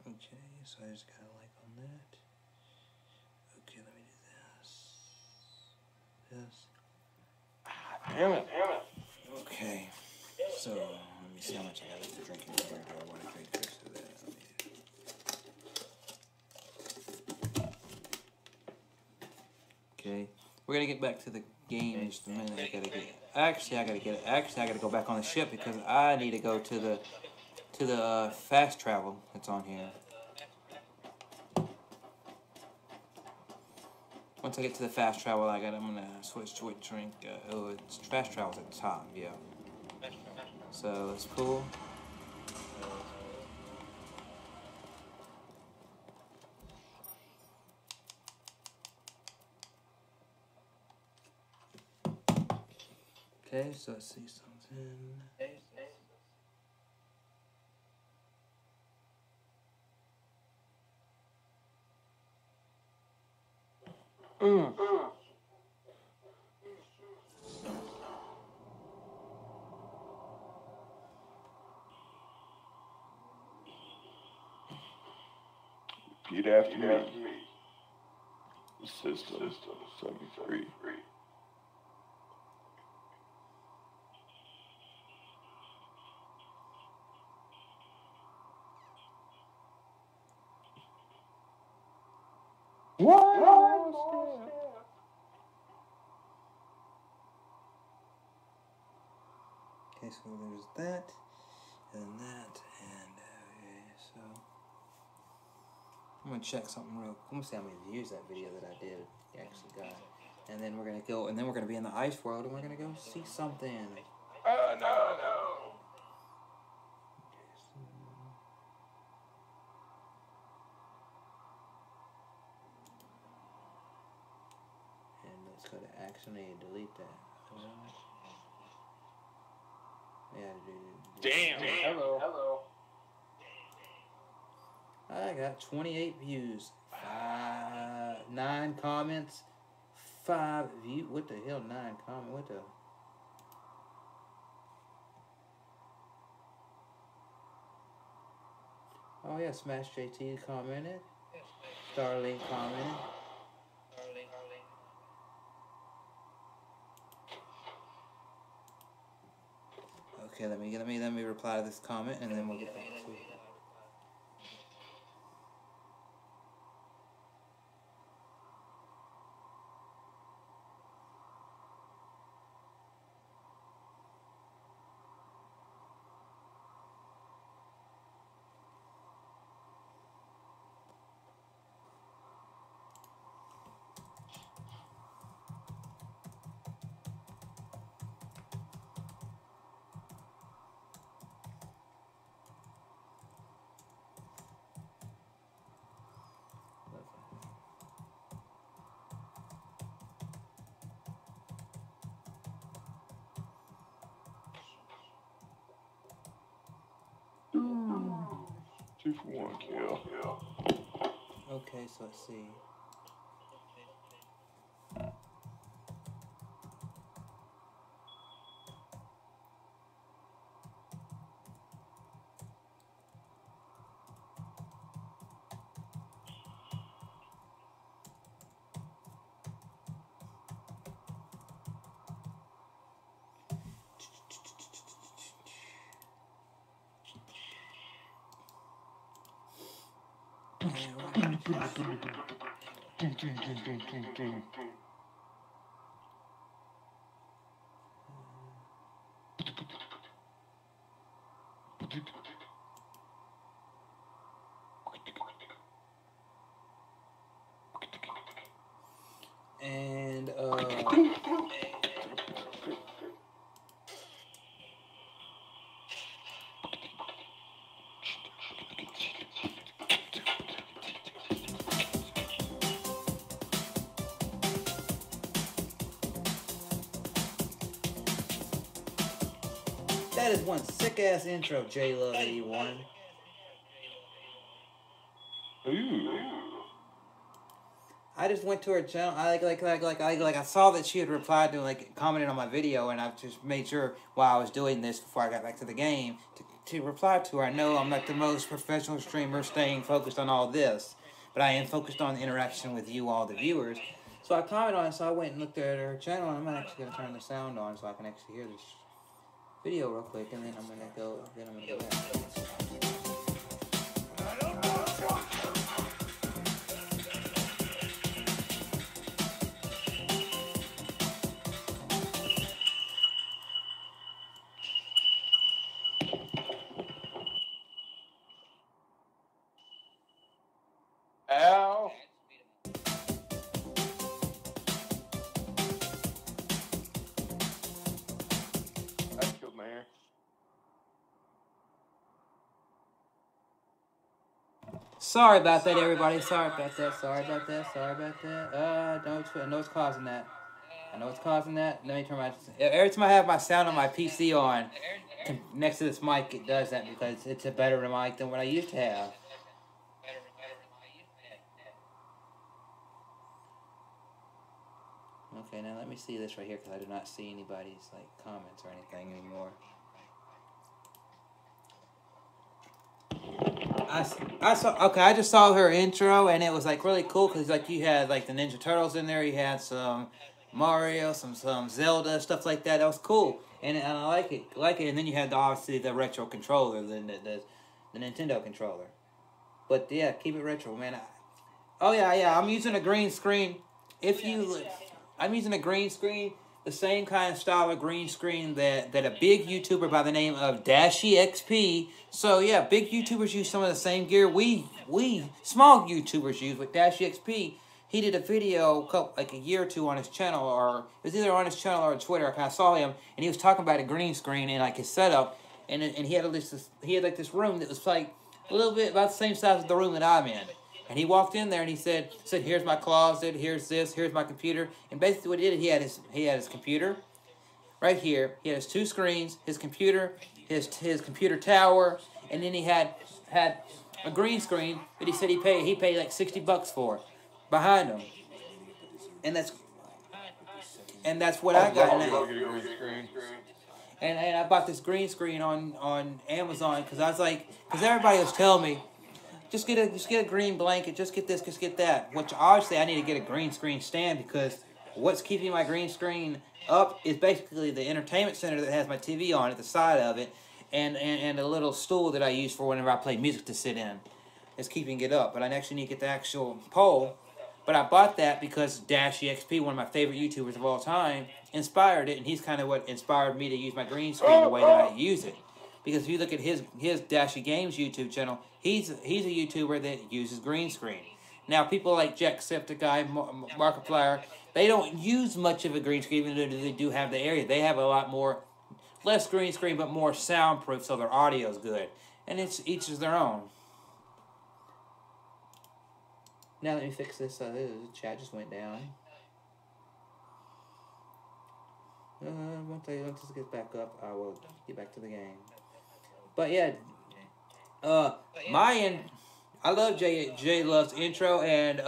Okay, so I just gotta like on that. Okay, let me do this. Damn it. Okay, so let me see how much I got to drink in here. Do I want to drink this or that? Okay, we're gonna get back to the game in just a minute. I gotta go back on the ship because I need to go to the fast travel that's on here. Once I get to the fast travel, I'm gonna switch to a drink. Oh, it's fast travel's at the top, yeah. So it's cool. Okay, so let's see something. Repeat after me. System 73. One step. Okay, so there's that, and that, and okay, so I'm gonna check something real. I'm gonna see how many views that video that I did actually got, and then we're gonna go, and then we're gonna be in the ice world, and we're gonna go see something. No. And let's go to action and delete that. Yeah, Damn. Hello. I got 28 views, 9 comments, 5 views. What the hell, 9 comments? What the? Oh yeah, Smash JT commented. Starlink commented. Okay, let me reply to this comment, and then we'll get back to it. 2 for 1 kill. Okay, so let's see. And that is one sick ass intro, Chrislevi13. Ooh. I just went to her channel. I saw that she had replied to commented on my video, and I just made sure while I was doing this before I got back to the game to reply to her. I know I'm not the most professional streamer, staying focused on all this, but I am focused on the interaction with you, all the viewers. So I commented on it. So I went and looked at her channel, and I'm actually gonna turn the sound on so I can actually hear this video real quick, and then I'm gonna go. Then I'm gonna go back. Ow. That killed my hair. Sorry about that, everybody. Sorry about that. I know it's causing that. Let me turn my... Every time I have my sound on my PC on, next to this mic, it does that because it's a better mic than what I used to have. Okay, now let me see this right here because I do not see anybody's comments or anything anymore. I just saw her intro, and it was really cool because you had the Ninja Turtles in there, you had some Mario, some Zelda, stuff like that. That was cool, and I like it, And then you had obviously the retro controller, the Nintendo controller. But yeah, keep it retro, man. I'm using a green screen. I'm using a green screen, the same kind of style of green screen that a big YouTuber by the name of DashyXP. So yeah, big YouTubers use some of the same gear we small YouTubers use. With DashyXP, he did a video a year or two on his channel, or it was either on his channel or on Twitter. I kind of saw him, and he was talking about a green screen and his setup, and he had this room that was a little bit about the same size as the room that I'm in. And he walked in there and he said, here's my closet, here's this, here's my computer. And basically what he did, he had his computer right here. He had his 2 screens, his computer, his computer tower, and then he had a green screen that he said he paid like $60 for behind him. And that's what I got now. And I bought this green screen on Amazon because everybody was telling me, just get a green blanket, just get this, just get that. Which obviously I need to get a green screen stand because what's keeping my green screen up is basically the entertainment center that has my TV on at the side of it, and a little stool that I use for whenever I play music to sit in. It's keeping it up, but I actually need to get the actual pole. But I bought that because DashyXP, one of my favorite YouTubers of all time, inspired it, and he's kind of what inspired me to use my green screen the way that I use it. Because if you look at his Dashy Games YouTube channel, he's a YouTuber that uses green screen. Now, people like Jacksepticeye, Markiplier, they don't use much of a green screen, even though they do have the area. They have a lot more, less green screen, but more soundproof, so their audio's good. And it's each is their own. Now let me fix this. The chat just went down. Once this gets back up, I will get back to the game. But yeah, I love J Love's intro, and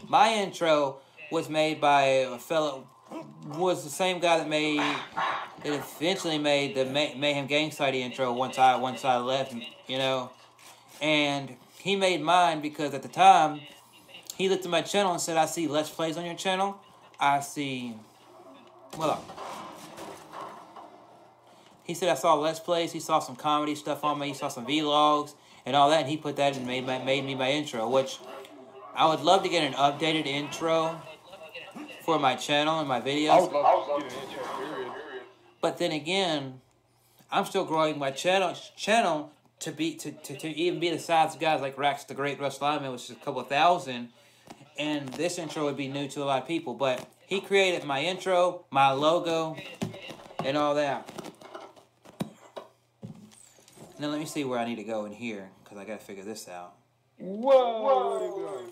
my intro was made by a fellow, was the same guy that eventually made the Mayhem Gang Society intro once I left, you know, and he made mine because at the time he looked at my channel and said, "I see Let's Plays on your channel. I see, well." He said I saw Let's Plays, he saw some comedy stuff on me, he saw some vlogs and all that, and he put that and made me my intro, which I would love to get an updated intro for my channel and my videos. I would love to get an intro, period. But then again, I'm still growing my channel to even be the size of guys like Rax the Great Russ Lyman, which is a couple of thousand, and this intro would be new to a lot of people. But he created my intro, my logo, and all that. Now let me see where I need to go in here, because I got to figure this out. Whoa!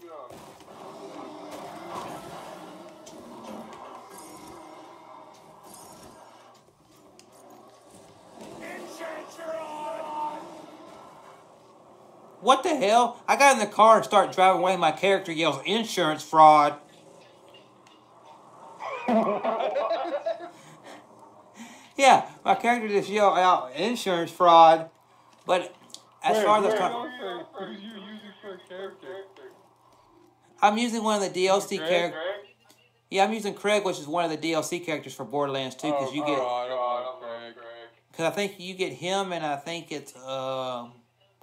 What the hell? I got in the car and started driving away. My character yells, "Insurance fraud." Yeah, my character just yelled out, "Insurance fraud." But as far as who's you using for a character? I'm using one of the DLC characters. Yeah, I'm using Craig, which is one of the DLC characters for Borderlands 2, because you get. Because I think you get him, and I think it's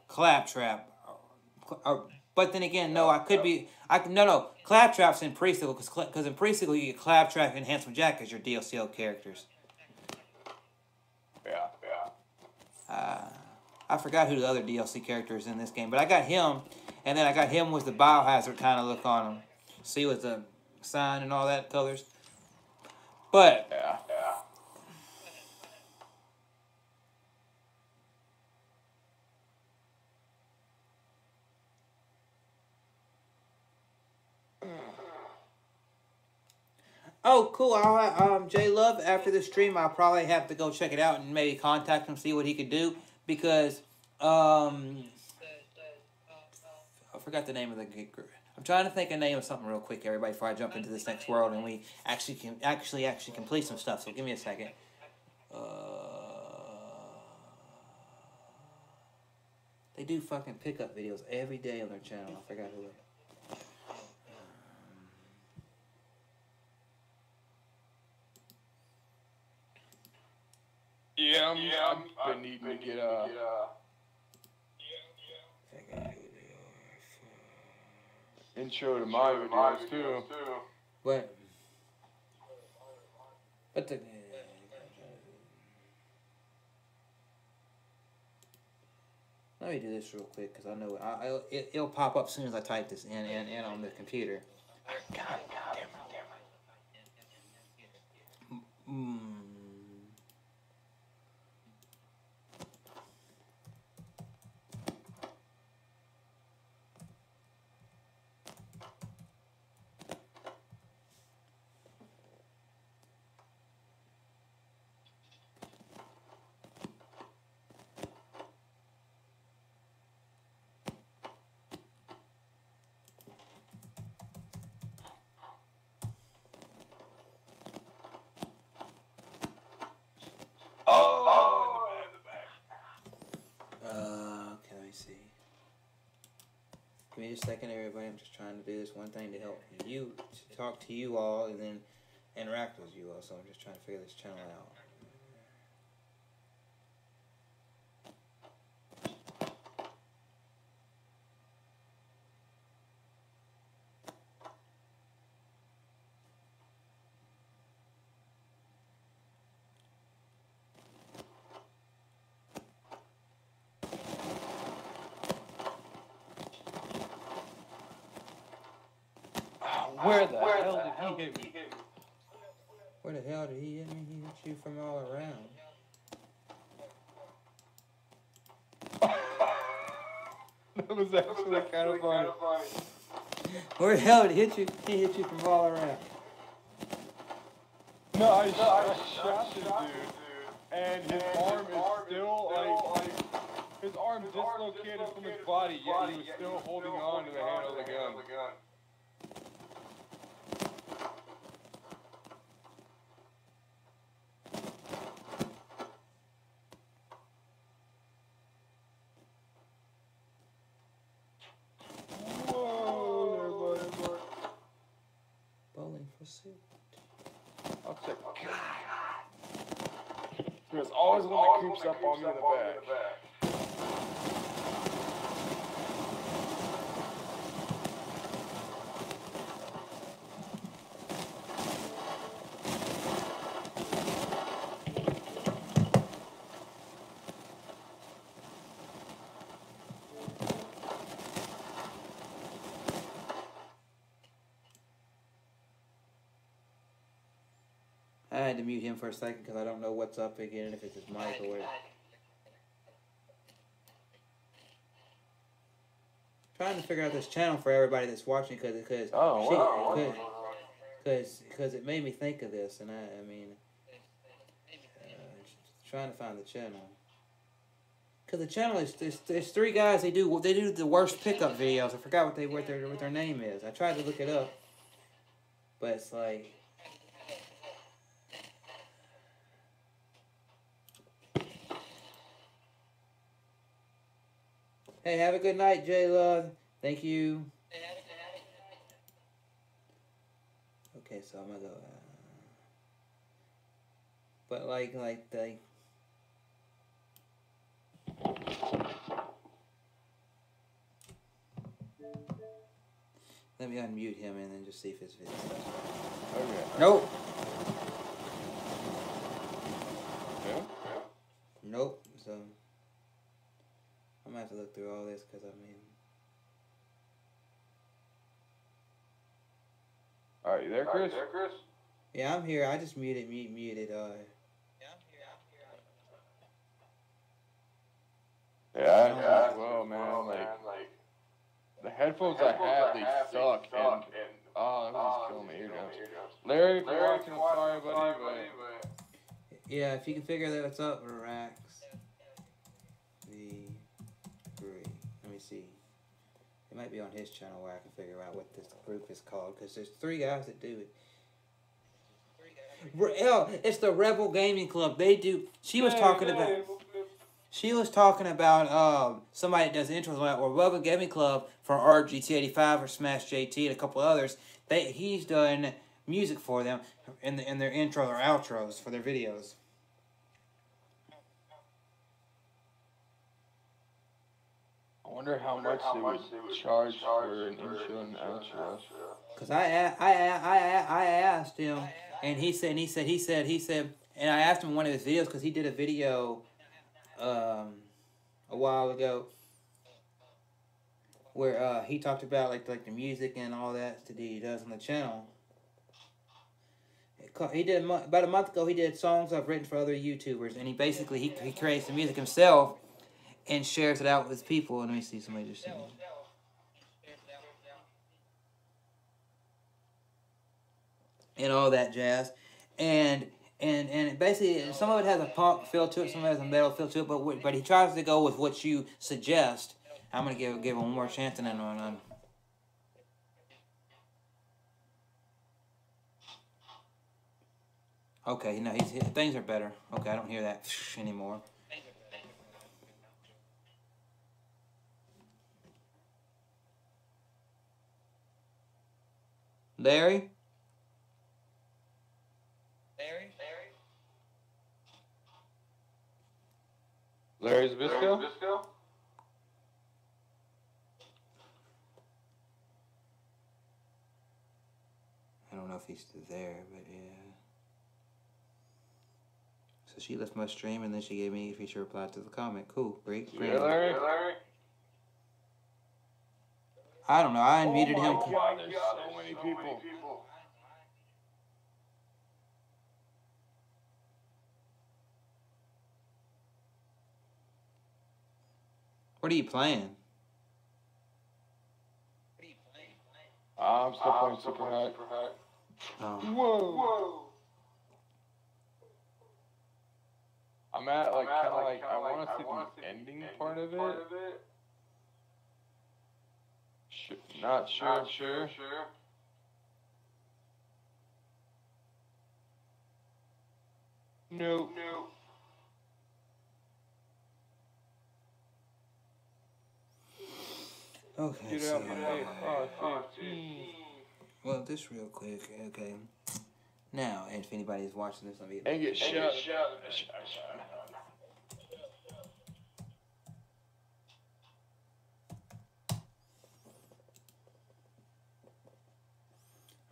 Claptrap. But then again, no, I could be. No. Claptrap's in Pre-Sequel, because in Pre-Sequel you get Claptrap and Handsome Jack as your DLC characters. Yeah. I forgot who the other DLC character is in this game, but I got him, and then I got him with the Biohazard kind of look on him. See, with the sign and all that colors. But Yeah. oh, cool! J Love. After the stream, I'll probably have to go check it out and maybe contact him, see what he could do, because I forgot the name of the group. I'm trying to think of the name of something real quick, everybody, before I jump into this next world and we actually complete some stuff. So give me a second. They do fucking pickup videos every day on their channel. I forgot who it. Yeah, I'm needing to get intro to my videos too. What? But the. Let me do this real quick, because I know it'll pop up as soon as I type this in on the computer. God damn it. Okay, let me see. Give me just a second, everybody. I'm just trying to do this one thing to help you, to talk to you all, and then interact with you all. So I'm just trying to figure this channel out. Where the hell did he hit me? Where the hell did he hit me? He hit you from all around. That was actually kind of funny. Where the hell did he hit you? He hit you from all around. No, I shot this dude, and his arm is still like His arm dislocated from his body, yet he was still holding on to the handle of the gun. Whoa, there, buddy. Bowling for soup. I'll check. There's always one that creeps up on me in the back. I had to mute him for a second because I don't know what's up again, if it's his mic or what. Trying to figure out this channel for everybody that's watching because it made me think of this, and I mean, trying to find the channel because the channel is there's three guys. They do the worst pickup videos. I forgot what their name is. I tried to look it up, but it's like. Hey, have a good night, J Love. Thank you. Okay, so I'm gonna go. But like. Let me unmute him and then just see if his video. Okay. Nope. Yeah? Nope. So. I'm gonna have to look through all this because I mean. Alright, you there, Chris? Yeah, I'm here. I just muted. Yeah, I'm here. Yeah, well, man, like the headphones I have, they suck, and oh, that was just killing my eardrums. Larry, if you're watching, I'm sorry, buddy, but Yeah, if you can figure that what's up, Rax. Let me see. It might be on his channel where I can figure out what this group is called because there's three guys that do it. It's the Rebel Gaming Club. They do. She was talking about somebody that does intros or Rebel Gaming Club for RGT85 or Smash JT and a couple others. He's done music for them in their intros or outros for their videos. I wonder how much they would charge for an intro and outro. Cause I asked him, and he said, and I asked him in one of his videos because he did a video, a while ago, where he talked about like the music and all that that he does on the channel. He did about a month ago. He did songs I've written for other YouTubers, and he creates the music himself and shares it out with people. And let me see, somebody just said. And all that jazz, and basically some of it has a punk feel to it, some of it has a metal feel to it, but he tries to go with what you suggest. I'm gonna give him one more chance and then I'm. Okay, no, things are better. Okay, I don't hear that anymore. Larry? Larry Zabisco? I don't know if he's still there, but yeah. So she left my stream and then she gave me a feature reply to the comment. Cool, great. Yeah, Larry? I don't know, I unmuted him. Oh my God, there's so many people. What are you playing? I'm still playing Super High. Oh. Whoa. I'm at like kind of like I want to see the ending part of it. Not sure. Nope. Okay, Get so, out my 15. well, this real quick, okay. Now, if anybody's watching this, let me... And get shot.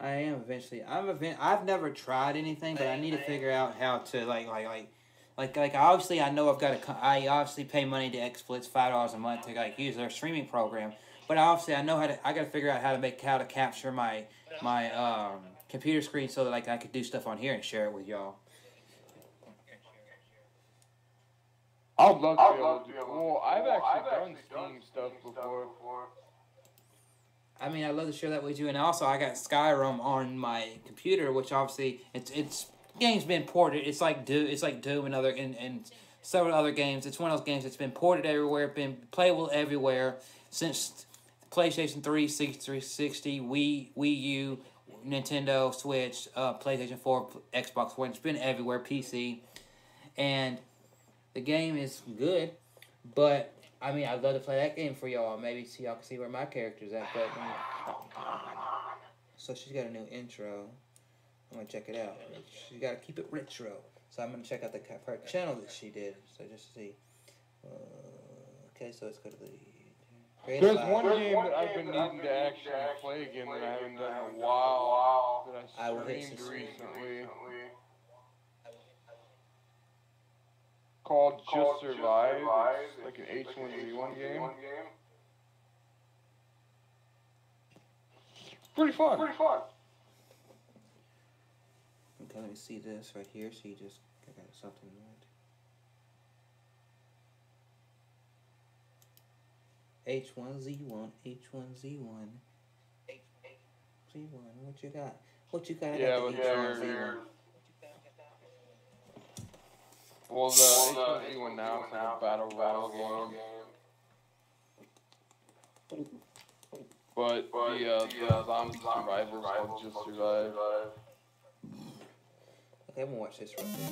I am eventually. I've never tried anything, but I need to figure out how to like. Obviously, I know I obviously pay money to XSplit's $5 a month to like use their streaming program. But obviously, I know how to. I got to figure out how to capture my computer screen so that like I could do stuff on here and share it with y'all. I'd love to be able to do. Well, I've actually done Steam stuff before. I mean, I'd love to share that with you, and also I got Skyrim on my computer, which obviously it's game's been ported. It's like Doom and several other games. It's one of those games that's been ported everywhere, been playable everywhere since PlayStation 3, 360, Wii U, Nintendo Switch, PlayStation 4, Xbox One. It's been everywhere, PC, and the game is good, but. I mean, I'd love to play that game for y'all. Maybe y'all can see where my character's at. But so she's got a new intro. I'm gonna check it out. She's got to keep it retro. So I'm gonna check out her channel that she did. So just to see. Okay, so it's gonna be. There's one game that I've been needing to actually play again that I haven't done in a while. That I streamed recently. Called Just Survive. It's like an H1Z1 game. Pretty fun. Okay, let me see this right here. So you just got something right. H1Z1, H1Z1. Z1, what you got? What you got? Yeah, but H1Z1. Well, the H1Z1 now is like a battle royale game. But the zombie survivors called Just Survive. Okay, I'm gonna watch this right there.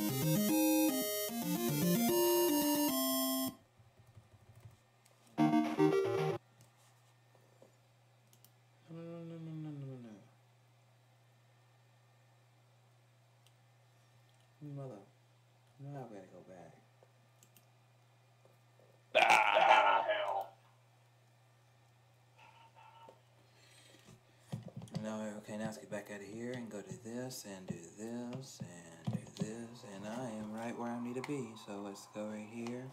Mother. Now I gotta go back. Hell. No, okay, now let's get back out of here and go to this and do this and do this. And I am right where I need to be. So let's go right here.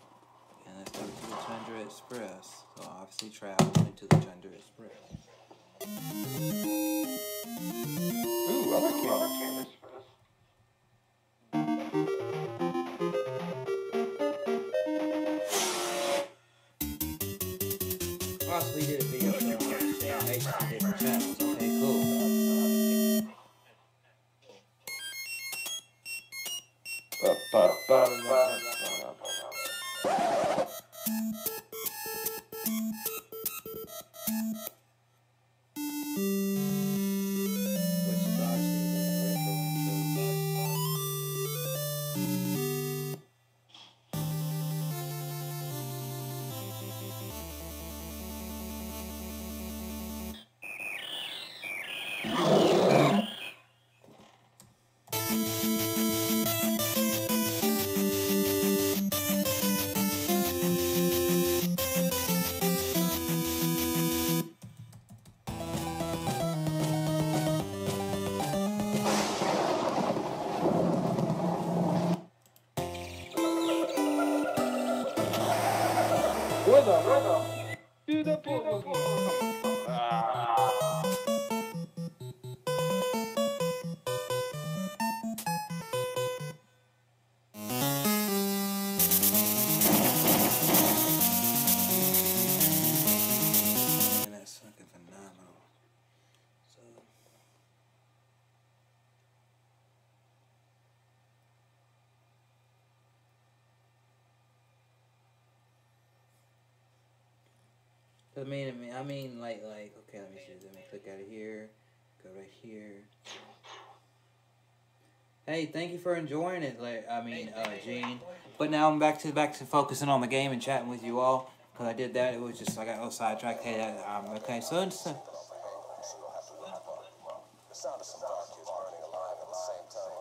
And let's go to the Tundra Express. So obviously traveling to the Tundra Express. Ooh, I like Tundra Express. We did a video showing animation on different channels. Okay, cool. Do the That's fucking phenomenal. So. I mean, like, okay, let me see. Let me click out of here. Go right here. Hey, thank you for enjoying it. Gene. But now I'm back to focusing on the game and chatting with you all. Because I did that, it was just I got a little sidetracked. Hey, okay, so it's. The sound of some dark kids burning alive at the same time.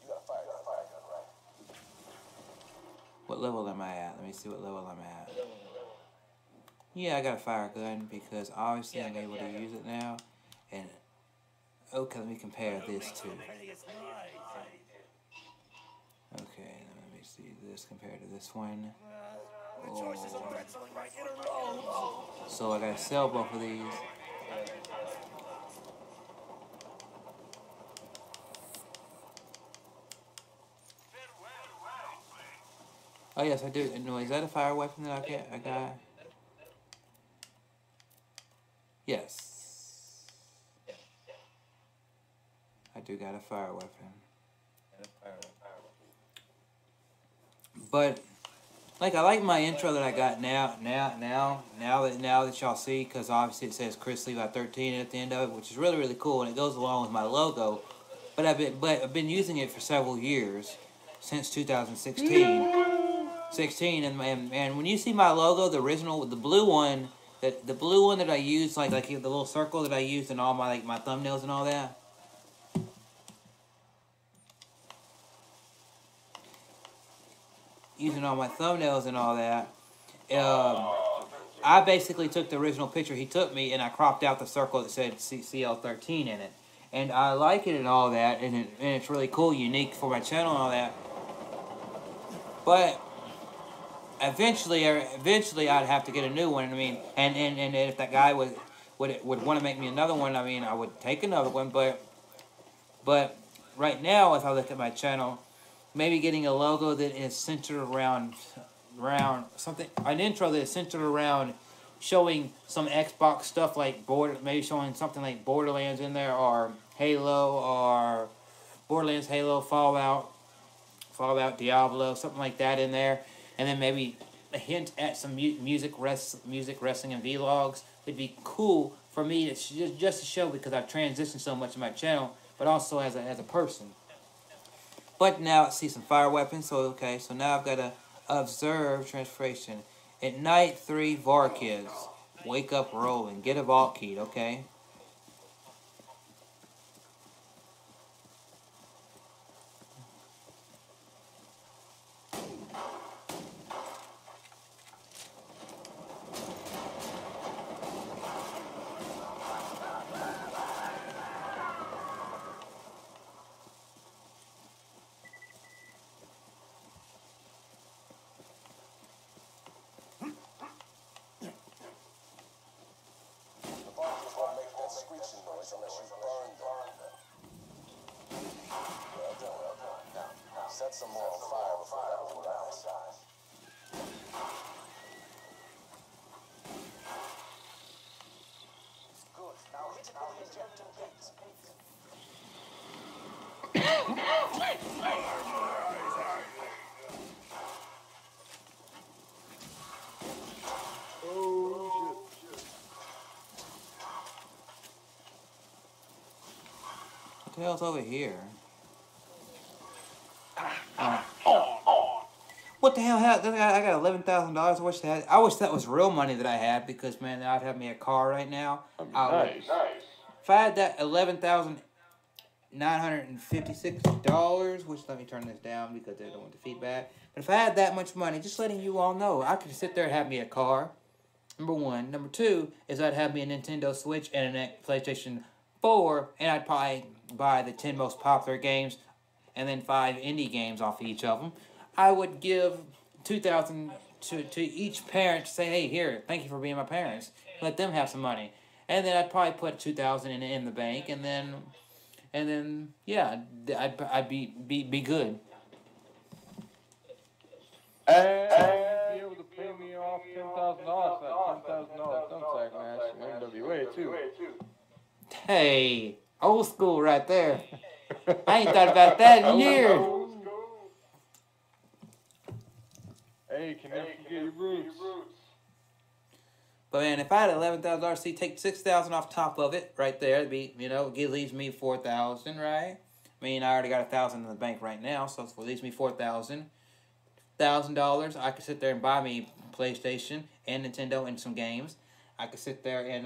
You got a fire gun, right? What level am I at? Let me see what level I'm at. Yeah, I got a fire gun because obviously I'm able to use it now. And okay, let me compare this to. Okay, let me see this compared to this one. Oh. So I gotta sell both of these. Oh yes, I do. No, is that a fire weapon that I got? Yes. I do got a fire weapon. But like I like my intro that I got now that y'all see, because obviously it says Chrislevi13 at the end of it, which is really, really cool, and it goes along with my logo. But I've been using it for several years, since 2016. And when you see my logo, the original, the blue one that I used, like the little circle that I used in all my my thumbnails and all that. Using all my thumbnails and all that, I basically took the original picture he took me and I cropped out the circle that said CL13 in it. And I like it and all that, and it's really cool, unique for my channel and all that. But eventually I'd have to get a new one. I mean, and if that guy would want to make me another one, I mean, I would take another one. But right now, if I look at my channel, maybe getting a logo that is centered around something, an intro that is centered around showing some Xbox stuff like maybe showing something like Borderlands in there, or Halo, or Borderlands, Halo, Fallout, Diablo, something like that in there, and then maybe a hint at some music, wrestling, and vlogs. It'd be cool for me to just to show, because I've transitioned so much in my channel, but also as a person. But now I see some fire weapons, so okay, so now I've got to observe transformation. At night, 3 VAR kids. Wake up rolling. Get a vault key, okay? Set some more on fire before that one dies. Good. Now hit it with the injector, please. Oh, shit. What the hell's over here? What the hell? I got $11,000. I wish that was real money that I had, because man, I'd have me a car right now. Nice. If I had that $11,956, which, let me turn this down because I don't want the feedback. But if I had that much money, just letting you all know, I could sit there and have me a car. Number one. Number two is I'd have me a Nintendo Switch and a PlayStation 4, and I'd probably buy the 10 most popular games and then 5 indie games off of each of them. I would give $2,000 to each parent to say, hey, here, thank you for being my parents. Let them have some money. And then I'd probably put $2,000 in the bank, and then yeah, I'd be good. And you'd be able to pay me off $10,000 for that $10,000 thumbtack match in NWA too. Hey, old school right there. I ain't thought about that in years. Hey, can never forget your roots. But man, if I had $11,000, see, take $6,000 off top of it, right there, it'd be, it leaves me $4,000, right? I mean, I already got $1,000 in the bank right now, so it leaves me $4,000. I could sit there and buy me PlayStation and Nintendo and some games. I could sit there and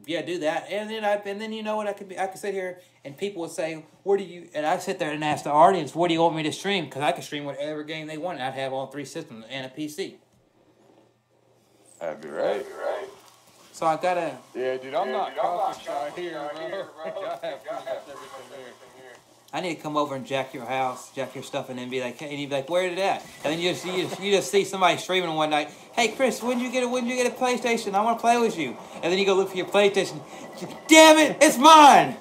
do that, and then you know what I could sit here and people would say, "Where do you?" And I sit there and ask the audience, "What do you want me to stream?" Because I could stream whatever game they want. I'd have all 3 systems and a PC. That'd be right. So I gotta. Yeah, dude, I'm not conscious shy here, bro. I have pretty much everything here. I need to come over and jack your house, jack your stuff, and then be like, hey, and you'd be like, where did it at? And then you just see somebody streaming one night. Hey, Chris, when did you get a PlayStation? I want to play with you. And then you go look for your PlayStation. Damn it, it's mine.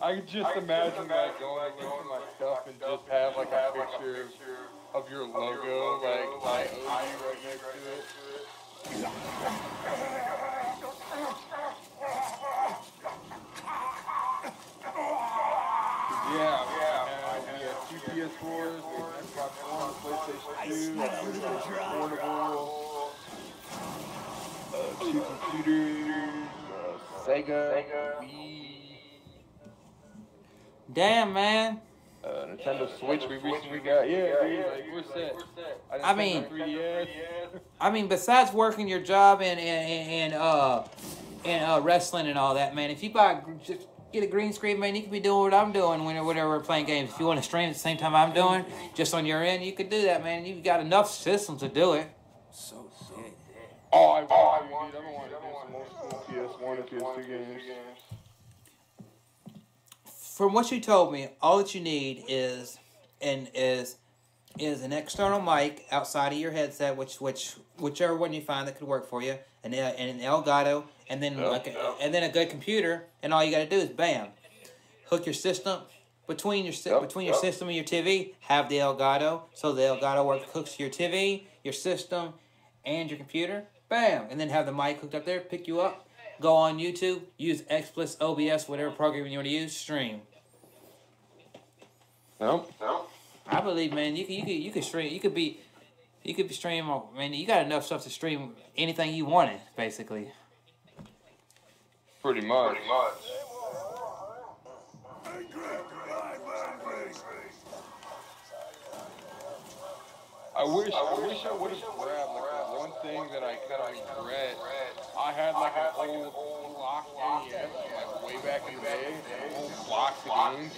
I can just imagine like going to look at my stuff and just have like a picture of your logo, like I owe you right next to it. Yeah, we had 2 PS4s, Xbox One, PlayStation 2, PlayStation Portable, 2 computers, Sega, Wii. Damn, man. Nintendo Switch we recently got. Yeah, dude, like we're set. I mean, besides working your job and wrestling and all that, man, if you just get a green screen, man, you could be doing what I'm doing whenever we're playing games. If you want to stream at the same time I'm doing, just on your end, you could do that, man. You've got enough systems to do it. So sick. Oh, I want to do some old school PS1 and PS2 games. From what you told me, all that you need is an external mic outside of your headset, whichever one you find that could work for you, and an Elgato, and then and then a good computer, and all you got to do is bam, hook your system between your system and your TV. Have the Elgato, so the Elgato hooks your TV, your system, and your computer. Bam, and then have the mic hooked up there. Pick you up. Go on YouTube, use XSplit, OBS, whatever program you want to use, stream. No. I believe, man, you could stream. You could be streaming. Man, you got enough stuff to stream anything you wanted, basically. Pretty much. I wish I would have grabbed like that one thing that I kind of regret. I had like an old block NES like way back in the day, an old box of games.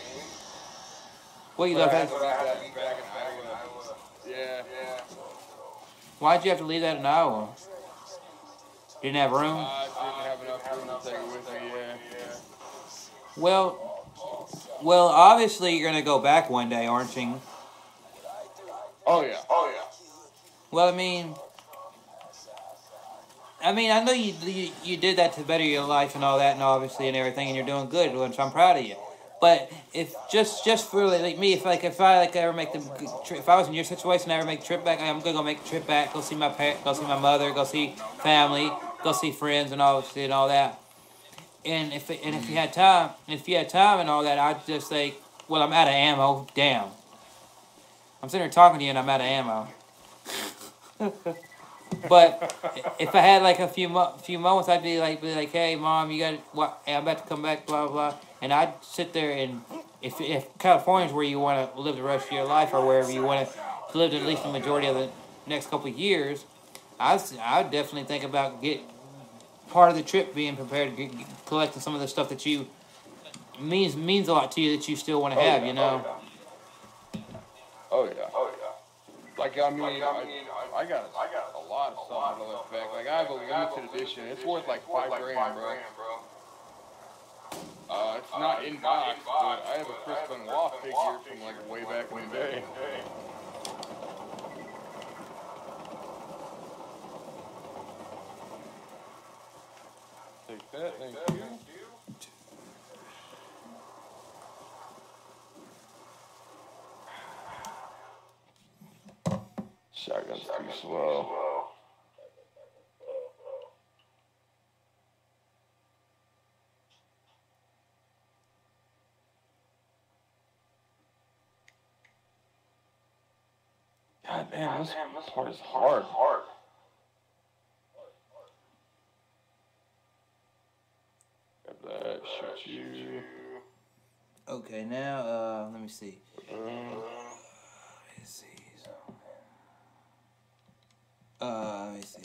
What you left that? Back in Iowa. Yeah. Why'd you have to leave that in Iowa? Didn't have room? I didn't have enough room to take it with me, yeah. Well, obviously you're gonna go back one day, aren't you? Oh yeah. Well, I mean, I know you did that to better your life and all that, and obviously and everything, and you're doing good, which I'm proud of you. But if just for like me, if I ever make if I was in your situation, I ever make the trip back, I'm gonna go make the trip back, go see my go see my mother, go see family, go see friends, and all that. And if you had time, and all that, I'd just say, well, I'm out of ammo. Damn. I'm sitting here talking to you and I'm out of ammo. But if I had like a few moments, I'd be like, hey, Mom, you got what? I'm about to come back, blah blah. And I'd sit there and if California's where you want to live the rest of your life, or wherever you want to live at least the majority of the next couple of years, I would definitely think about part of the trip being prepared to collecting some of the stuff that you means a lot to you that you still want to have, you know. Oh yeah. Like I got a lot of stuff to look back. Like I have a limited edition. It's worth like $5 grand, bro. It's not in box, but I have a Chris Benoit figure from like way back in the day. Take that, thank you. Shotgun's too slow. God, God damn, this part is hard. Grab that, shoot you. Okay, now, let me see. Let me see. Let me see.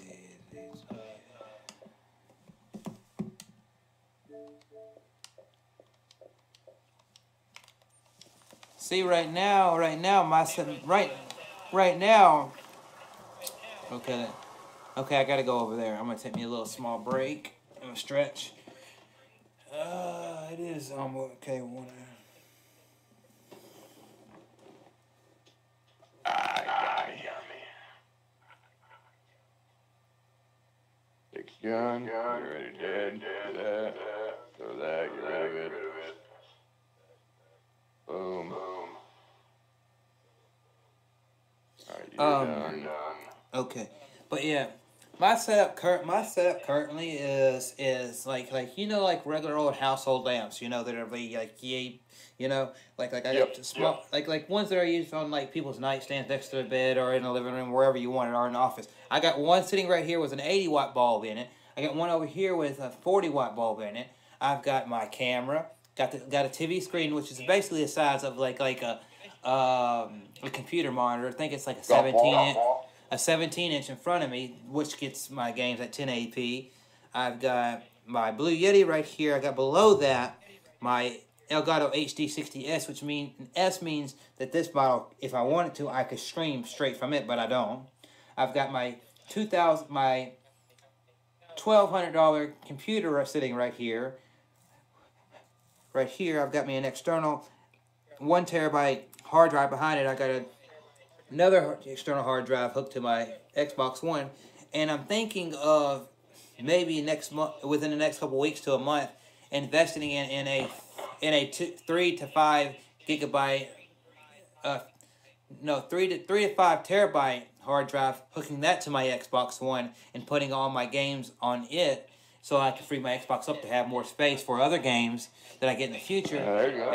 See, right now, right now. Okay, I gotta go over there. I'm gonna take me a little small break. I'm gonna stretch. It is okay. Take your gun, get ready, dead. Do that. Throw that, get rid of it. Boom. Alright, you're done. Okay, but yeah, my setup currently is like like regular old household lamps, that are like like I got small like ones that are used on like people's nightstands next to the bed or in the living room, wherever you want it, or in the office. I got one sitting right here with an 80-watt bulb in it. I got one over here with a 40-watt bulb in it. I've got my camera, got a TV screen, which is basically the size of like a computer monitor. I think it's like a 17-inch in front of me, which gets my games at 1080p. I've got my Blue Yeti right here. I got below that my Elgato HD60S, which means that this model, if I wanted to, I could stream straight from it, but I don't. I've got my $1,200 computer sitting right here. Right here, I've got me an external 1 terabyte hard drive behind it. I got another external hard drive hooked to my Xbox One, and I'm thinking of maybe within the next couple weeks to a month, investing in a 3 to 5 gigabyte, 3 to 5 terabyte hard drive, hooking that to my Xbox One and putting all my games on it, so I can free my Xbox up to have more space for other games that I get in the future. There you go.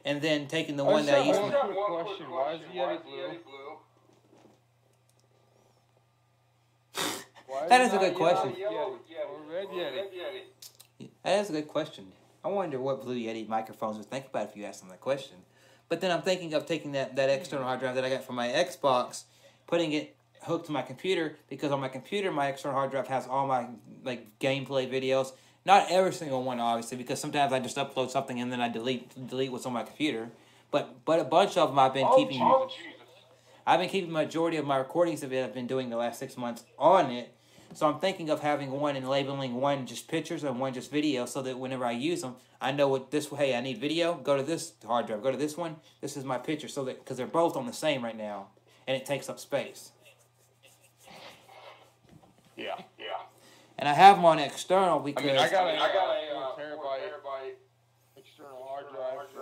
And then taking the one that I used to. One question: why is the Yeti blue? That is a good question. Red Yeti. That is a good question. I wonder what Blue Yeti microphones would think about if you asked them that question. But then I'm thinking of taking that external hard drive that I got from my Xbox, putting it hooked to my computer, because on my computer my external hard drive has all my like gameplay videos. Not every single one, obviously, because sometimes I just upload something and then I delete what's on my computer. But a bunch of them I've been keeping. I've been keeping the majority of my recordings of it I've been doing the last 6 months on it. So I'm thinking of having one and labeling one just pictures and one just video, so that whenever I use them, I know what this. Hey, I need video. Go to this hard drive. Go to this one. This is my picture. So that, because they're both on the same right now, and it takes up space. Yeah. And I have them on external because I got a 4 terabyte external hard drive for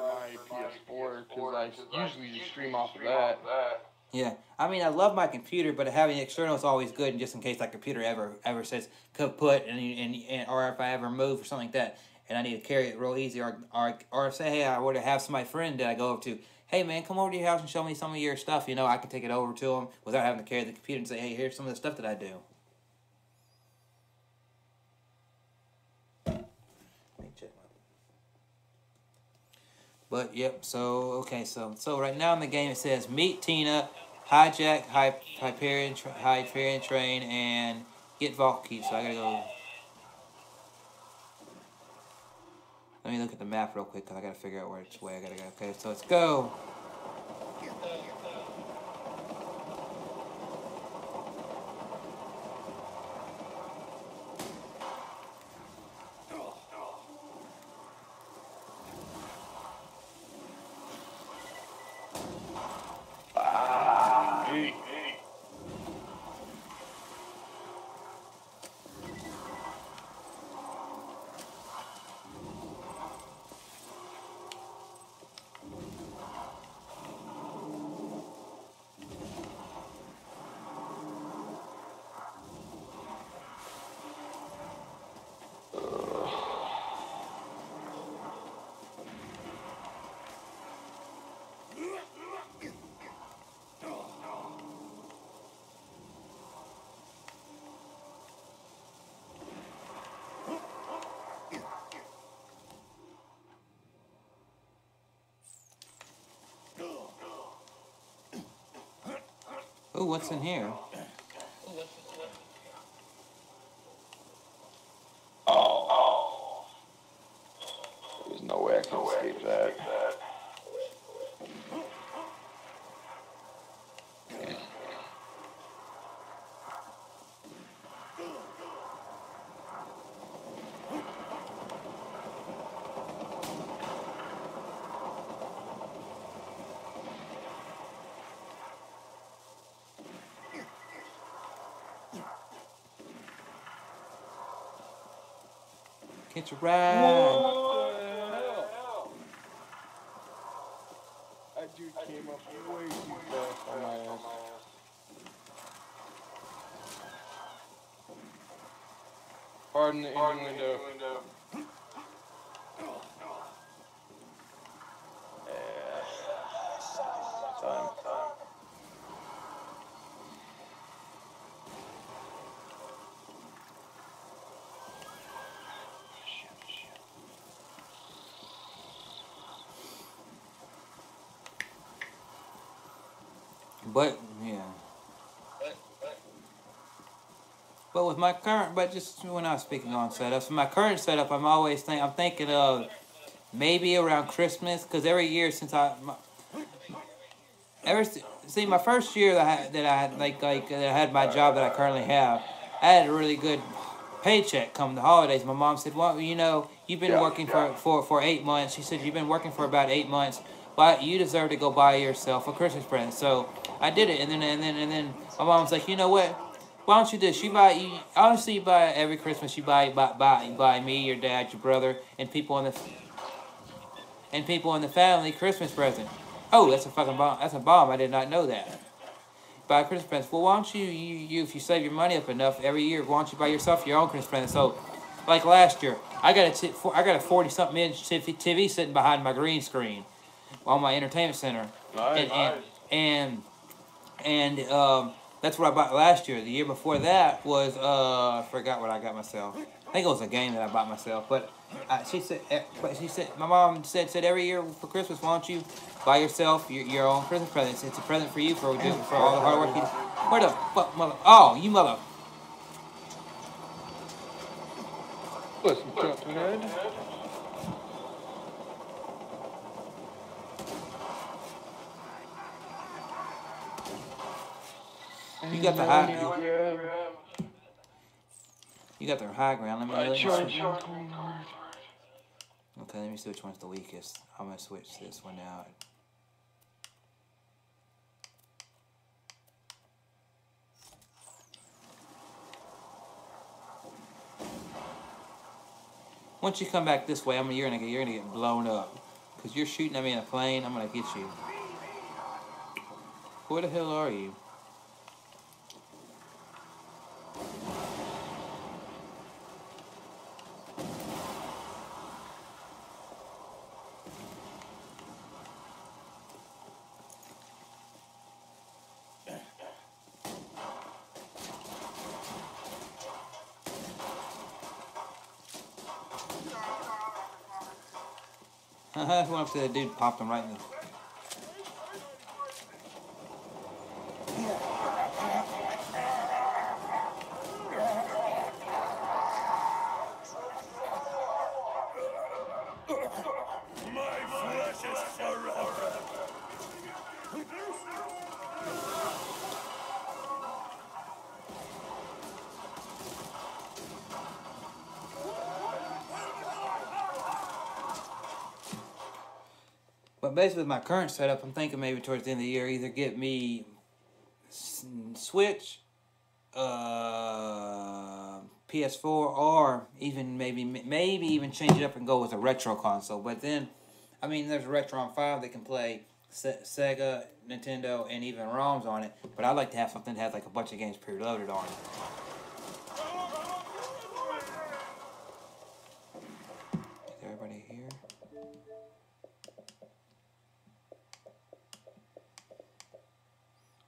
my PS4 because I usually just stream off of that. Yeah, I mean, I love my computer, but having external is always good, and just in case that computer ever says kaput, and or if I ever move or something like that, and I need to carry it real easy, or say, hey, I were to have my friend that I go over to, hey man, come over to your house and show me some of your stuff. I can take it over to them without having to carry the computer and say, hey, here's some of the stuff that I do. But yep, so right now in the game it says meet Tina, hijack Hyperion train, and get Vault Key. So I gotta go. Let me look at the map real quick because I gotta figure out which way I gotta go. Okay, so let's go. Ooh, what's in here? Oh. There's no way I can escape that. Catch a ride. What the hell? That dude came up way too fast on my ass. Pardon the innuendo. Time. But yeah. But with my current, but just when I was speaking on setups, my current setup, I'm thinking of maybe around Christmas, because every year since my first year that I had my job that I currently have, I had a really good paycheck come the holidays. My mom said, "Well, you know, you've been working for 8 months." She said, "You've been working for about 8 months, but you deserve to go buy yourself a Christmas present." So I did it, and then my mom's like, "You know what? Why don't you do this? Honestly, you buy every Christmas. You buy me, your dad, your brother, and people in the family Christmas present." Oh, that's a fucking bomb. That's a bomb. I did not know that. Buy a Christmas present. Well, why don't you if you save your money up enough every year, why don't you buy yourself your own Christmas present? So, like last year, I got a 40-something inch TV sitting behind my green screen on my entertainment center, and that's what I bought last year. The year before that was I forgot what I got myself. I think it was a game that I bought myself. But she said, my mom said every year for Christmas, why don't you buy yourself your own Christmas present? It's a present for you for all the hard work you do. Where the fuck, mother? Oh, you mother. Listen, jumping head. You got the high. You got the high ground. Let me. Okay, let me see which one's the weakest. I'm gonna switch this one out. Once you come back this way, you're gonna get blown up, cause you're shooting at me in a plane. I'm gonna get you. Where the hell are you? I went up to that dude, popped him right in the... But basically, with my current setup, I'm thinking maybe towards the end of the year, either get me Switch, PS4, or even maybe even change it up and go with a retro console. But then, I mean, there's a Retron 5 that can play Sega, Nintendo, and even ROMs on it. But I'd like to have something that has like a bunch of games preloaded on it. Is everybody here?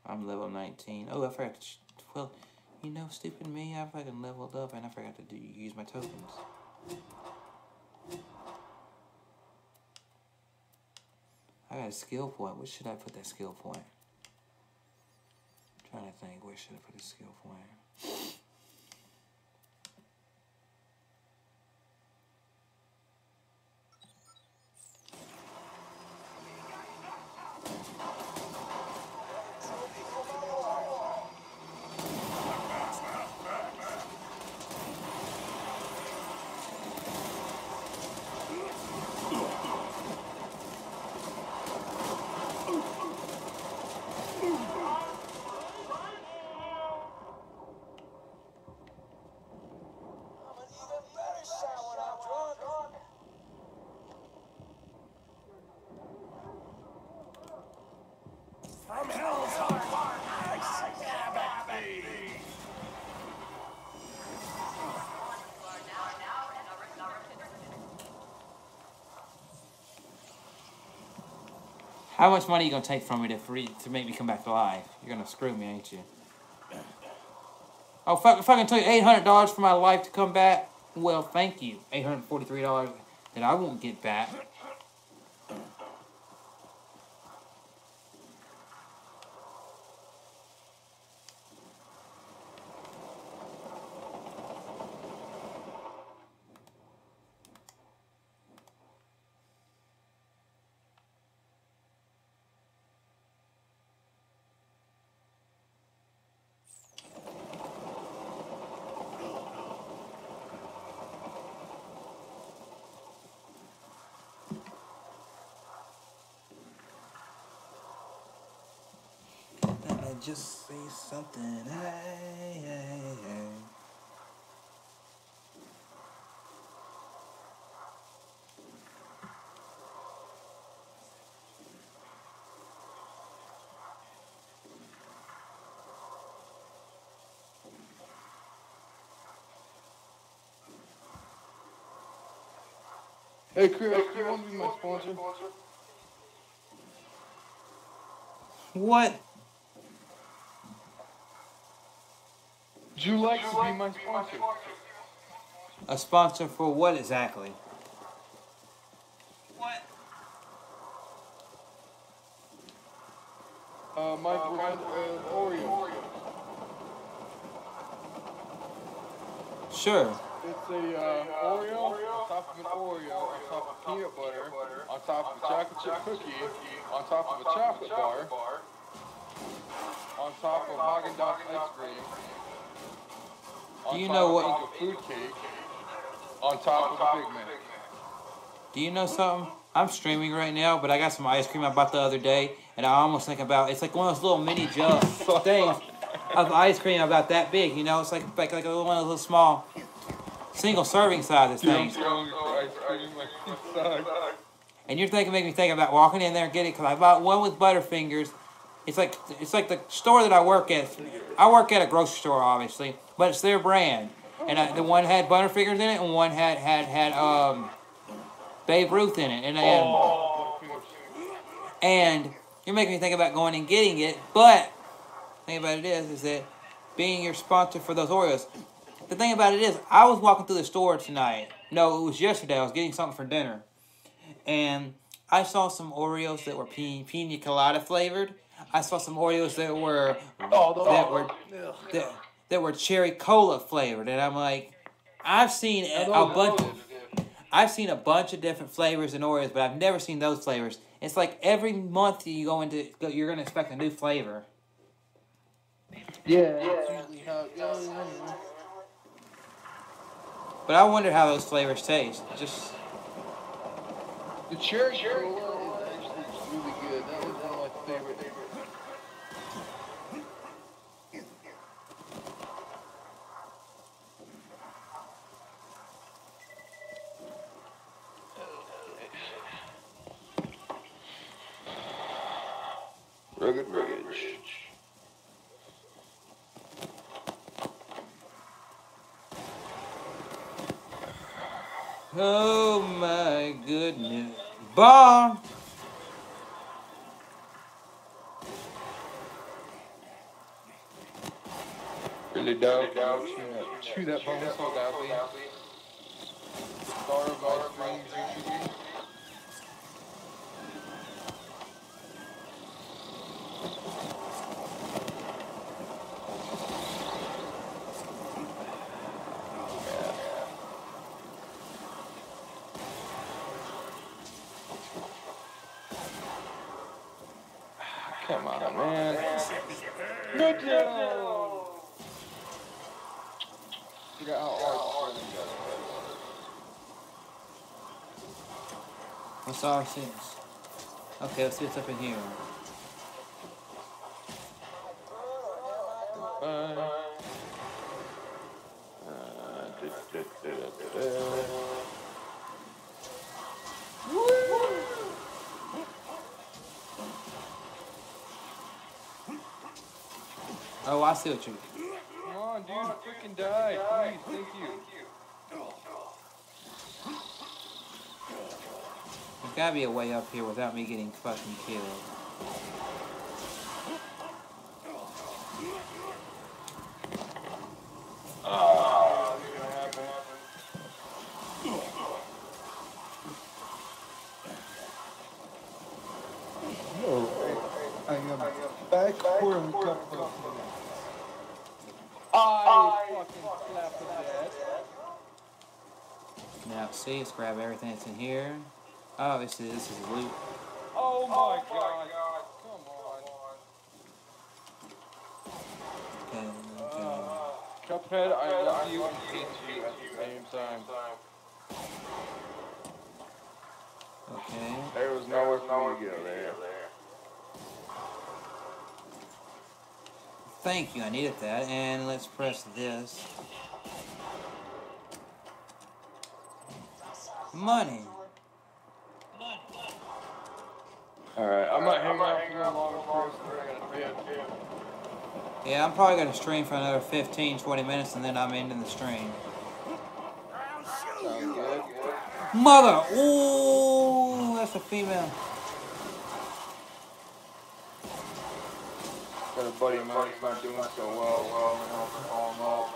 I'm level 19. Oh, I forgot to... Well, you know, stupid me, I fucking leveled up and I forgot to use my tokens. I got a skill point. What should I put that skill point? trying to think, where should I put a skill point? From hell's heart, I stab thee. How much money are you gonna take from me to make me come back to life? You're gonna screw me, ain't you? Oh, if I can take $800 for my life to come back, well, thank you. $843 that I won't get back. Just say something. Hey, hey, hey. Hey Chris, do you want to be my sponsor? What? Would you like to be my sponsor? A sponsor for what exactly? What? My brand Oreo. Sure. It's a Oreo on top of an Oreo, on top of peanut butter, on top of a chocolate chip cookie, on top of a chocolate bar, on top of Haagen-Dazs ice cream. Do you know what? A food cake on top of a Big Mac. Do you know something? I'm streaming right now, but I got some ice cream I bought the other day, and I almost think about it's like one of those little mini jugs things of ice cream about that big. You know, it's like one of those little small single serving sizes things. And you're making me think about walking in there and getting it because I bought one with Butterfingers. It's like the store that I work at. I work at a grocery store, obviously, but it's their brand. And the one had Butterfingers in it, and one had Babe Ruth in it. And you're making me think about going and getting it. But the thing about it is that being your sponsor for those Oreos. The thing about it is, I was walking through the store tonight. No, it was yesterday. I was getting something for dinner, and I saw some Oreos that were pina colada flavored. I saw some Oreos that were cherry cola flavored, and I'm like, I've seen a bunch of different flavors in Oreos, but I've never seen those flavors. It's like every month you go into, you're gonna expect a new flavor. Yeah, that's usually how it goes. But I wonder how those flavors taste. Just the cherry cola is actually really good. That was one of my favorite. Rugged Ridge. oh my goodness, bomb! Really dope. Chew that bone so loudly. Star of ice cream, usually. Come on, man. Good job. Forgot how hard this running goes. What's R6? Okay, let's see what's up in here. Oh, I see what you're doing. Come on, dude, freaking die. Please, thank you. There's gotta be a way up here without me getting fucking killed. Oh, it's gonna happen. I am back for a couple of minutes. I fucking slapped the dad. Now, see, let's grab everything that's in here. Oh, this is loot. Oh my god. Come on. Okay. Cuphead, I love you and hate you at the same time. Okay. There was nowhere for me to go there. Thank you, I needed that. And let's press this. Money. Alright, I'm not hanging out for the long course. We're gonna do it. Yeah, I'm probably going to stream for another 15, 20 minutes and then I'm ending the stream. Sounds good. Mother! Ooh, that's a female. Got a buddy of mine who's not doing so well. I'm gonna call him out.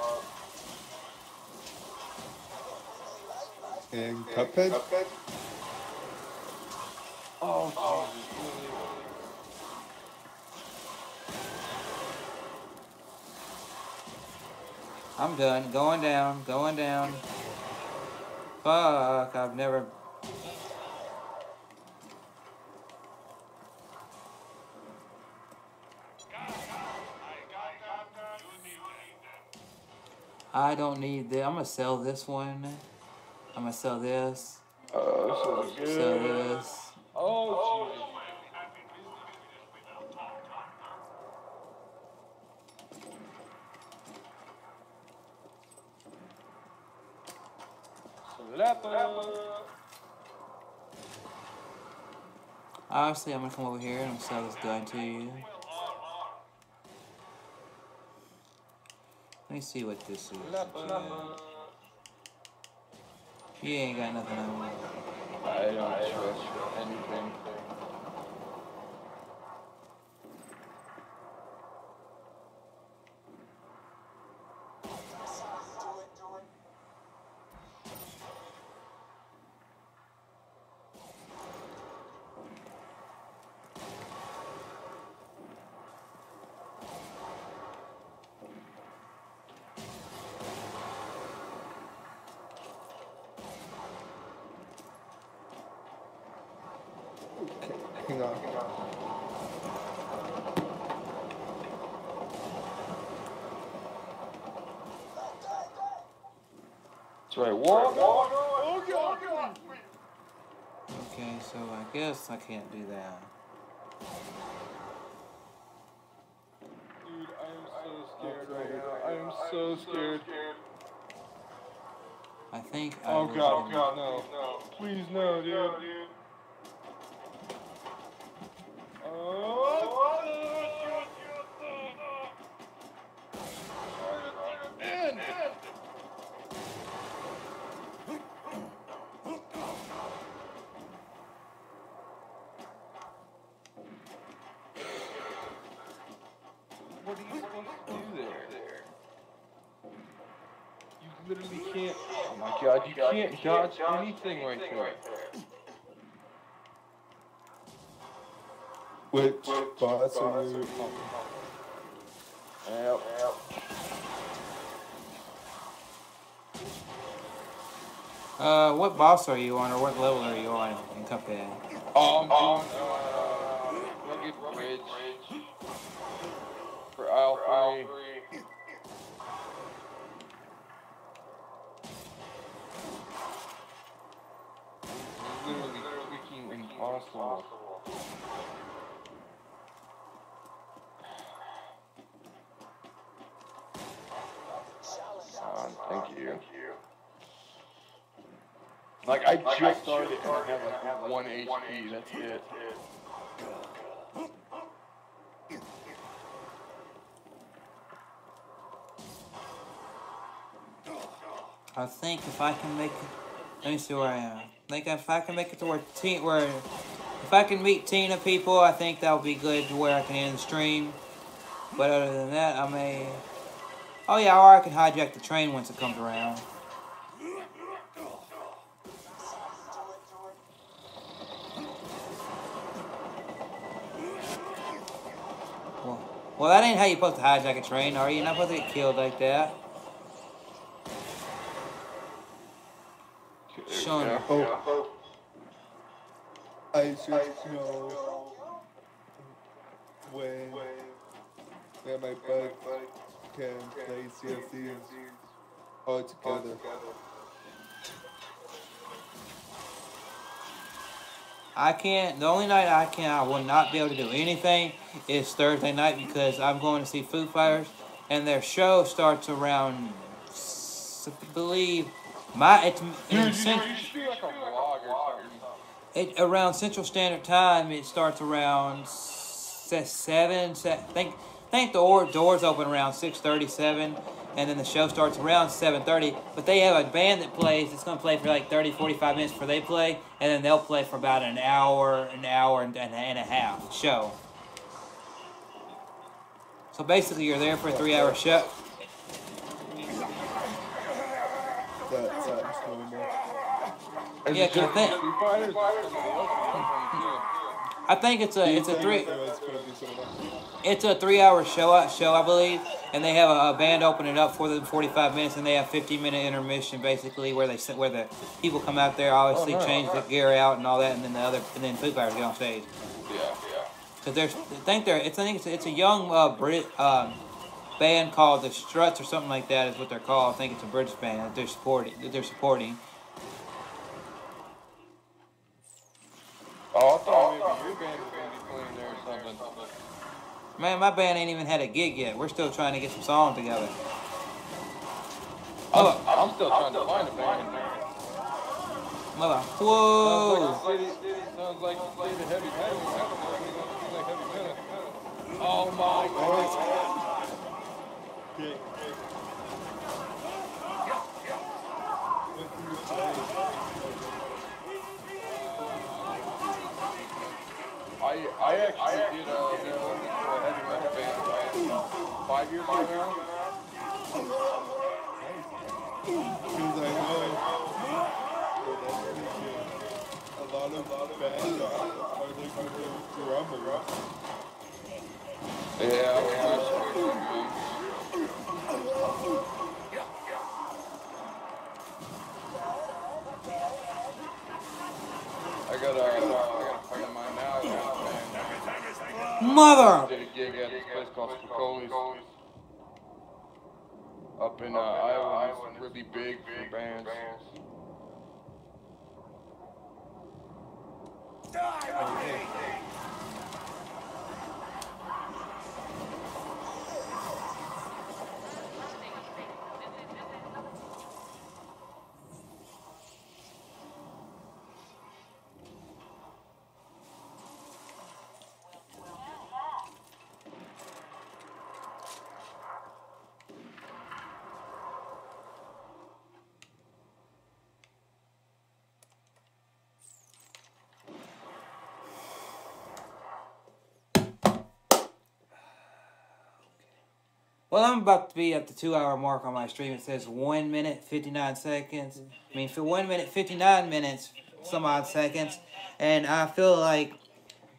And Cuphead? Oh, Jesus. I'm done. Going down. Going down. Fuck, I've never... I don't need this. I'm gonna sell this one. I'm gonna sell this. This is good. Sell this. Oh, Jesus. Obviously, I'm gonna come over here and I'm gonna sell this gun to you. Let me see what this is. You ain't got nothing on me. I don't trust anything. Hang on. That's right. Walk. Oh, God. Okay, so I guess I can't do that. Dude, I am so scared right now. I am so scared. I think Oh, God, no. Please, no, dude. What are you supposed to do there? You literally can't. Oh my God, you can't dodge anything right there. Which boss are you? Yep. What boss are you on, or what level are you on in Cuphead? I'm doing, rugged bridge for aisle 3. Literally freaking impossible. Thank you. Like, I just started and I have like 1 HP, that's it. I think if I can make it, let me see where I am. I think if I can make it to if I can meet Tina people, I think that'll be good to where I can end the stream. But other than that, I may, oh yeah, or I can hijack the train once it comes around. Well, that ain't how you're supposed to hijack a train, are you? You're not supposed to get killed like that. Sean. Oh. I should know when my bud can play CFCs all together. I can't. The only night I will not be able to do anything is Thursday night because I'm going to see Foo Fighters, and their show starts around, I believe, around Central Standard Time. It starts around 7. I think the doors open around 6:37. And then the show starts around 7:30. But they have a band that plays. It's going to play for like 30, 45 minutes before they play. And then they'll play for about an hour and a half show. So basically you're there for a 3-hour show. That sounds normal. Yeah, cause I think it's a 3-hour show, I believe, and they have a band open it up for them 45 minutes, and they have 15-minute intermission basically where the people come out there, obviously change the gear out and all that, and then Foo Fighters get on stage. Yeah. Because it's a young Brit band called the Struts or something like that is what they're called. I think it's a British band that they're supporting. Oh, I thought maybe your band was going to be playing there or something. Man, my band ain't even had a gig yet. We're still trying to get some songs together. I'm still trying to find a band. Mother. Whoa! Sounds like the state of heavy metal. Oh my God. I actually did a heavy metal band 5 years ago now. Because I know a lot of bands are looking for drummers. Yeah, I got a friend of mine now. Mother! Did a gig at this place called Spicoli's up in Iowa. It's really big for bands. Well, I'm about to be at the 2-hour mark on my stream. It says 1 minute, 59 seconds. I mean, for 1 minute, 59 minutes, some odd seconds. And I feel like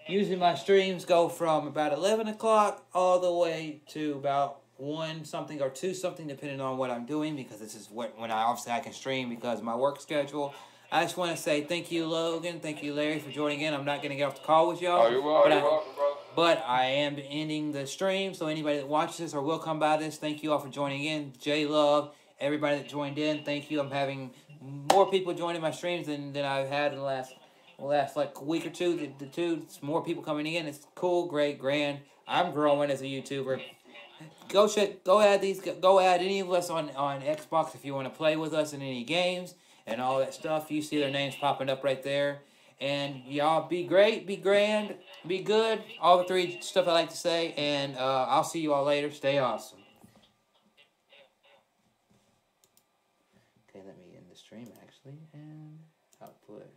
usually my streams go from about 11 o'clock all the way to about 1 something or 2 something, depending on what I'm doing, because this is when I can stream because of my work schedule. I just want to say thank you, Logan. Thank you, Larry, for joining in. I'm not going to get off the call with y'all. Oh, you're welcome, bro. But I am ending the stream, so anybody that watches this or will come by this, thank you all for joining in. J Love, everybody that joined in, thank you. I'm having more people joining my streams than I've had in the last like week or two. It's more people coming in. It's cool, great, grand. I'm growing as a YouTuber. Go add any of us on Xbox if you want to play with us in any games and all that stuff. You see their names popping up right there. And y'all be great, be grand, be good. All the three stuff I like to say. And I'll see you all later. Stay awesome. Okay, let me end the stream actually and output.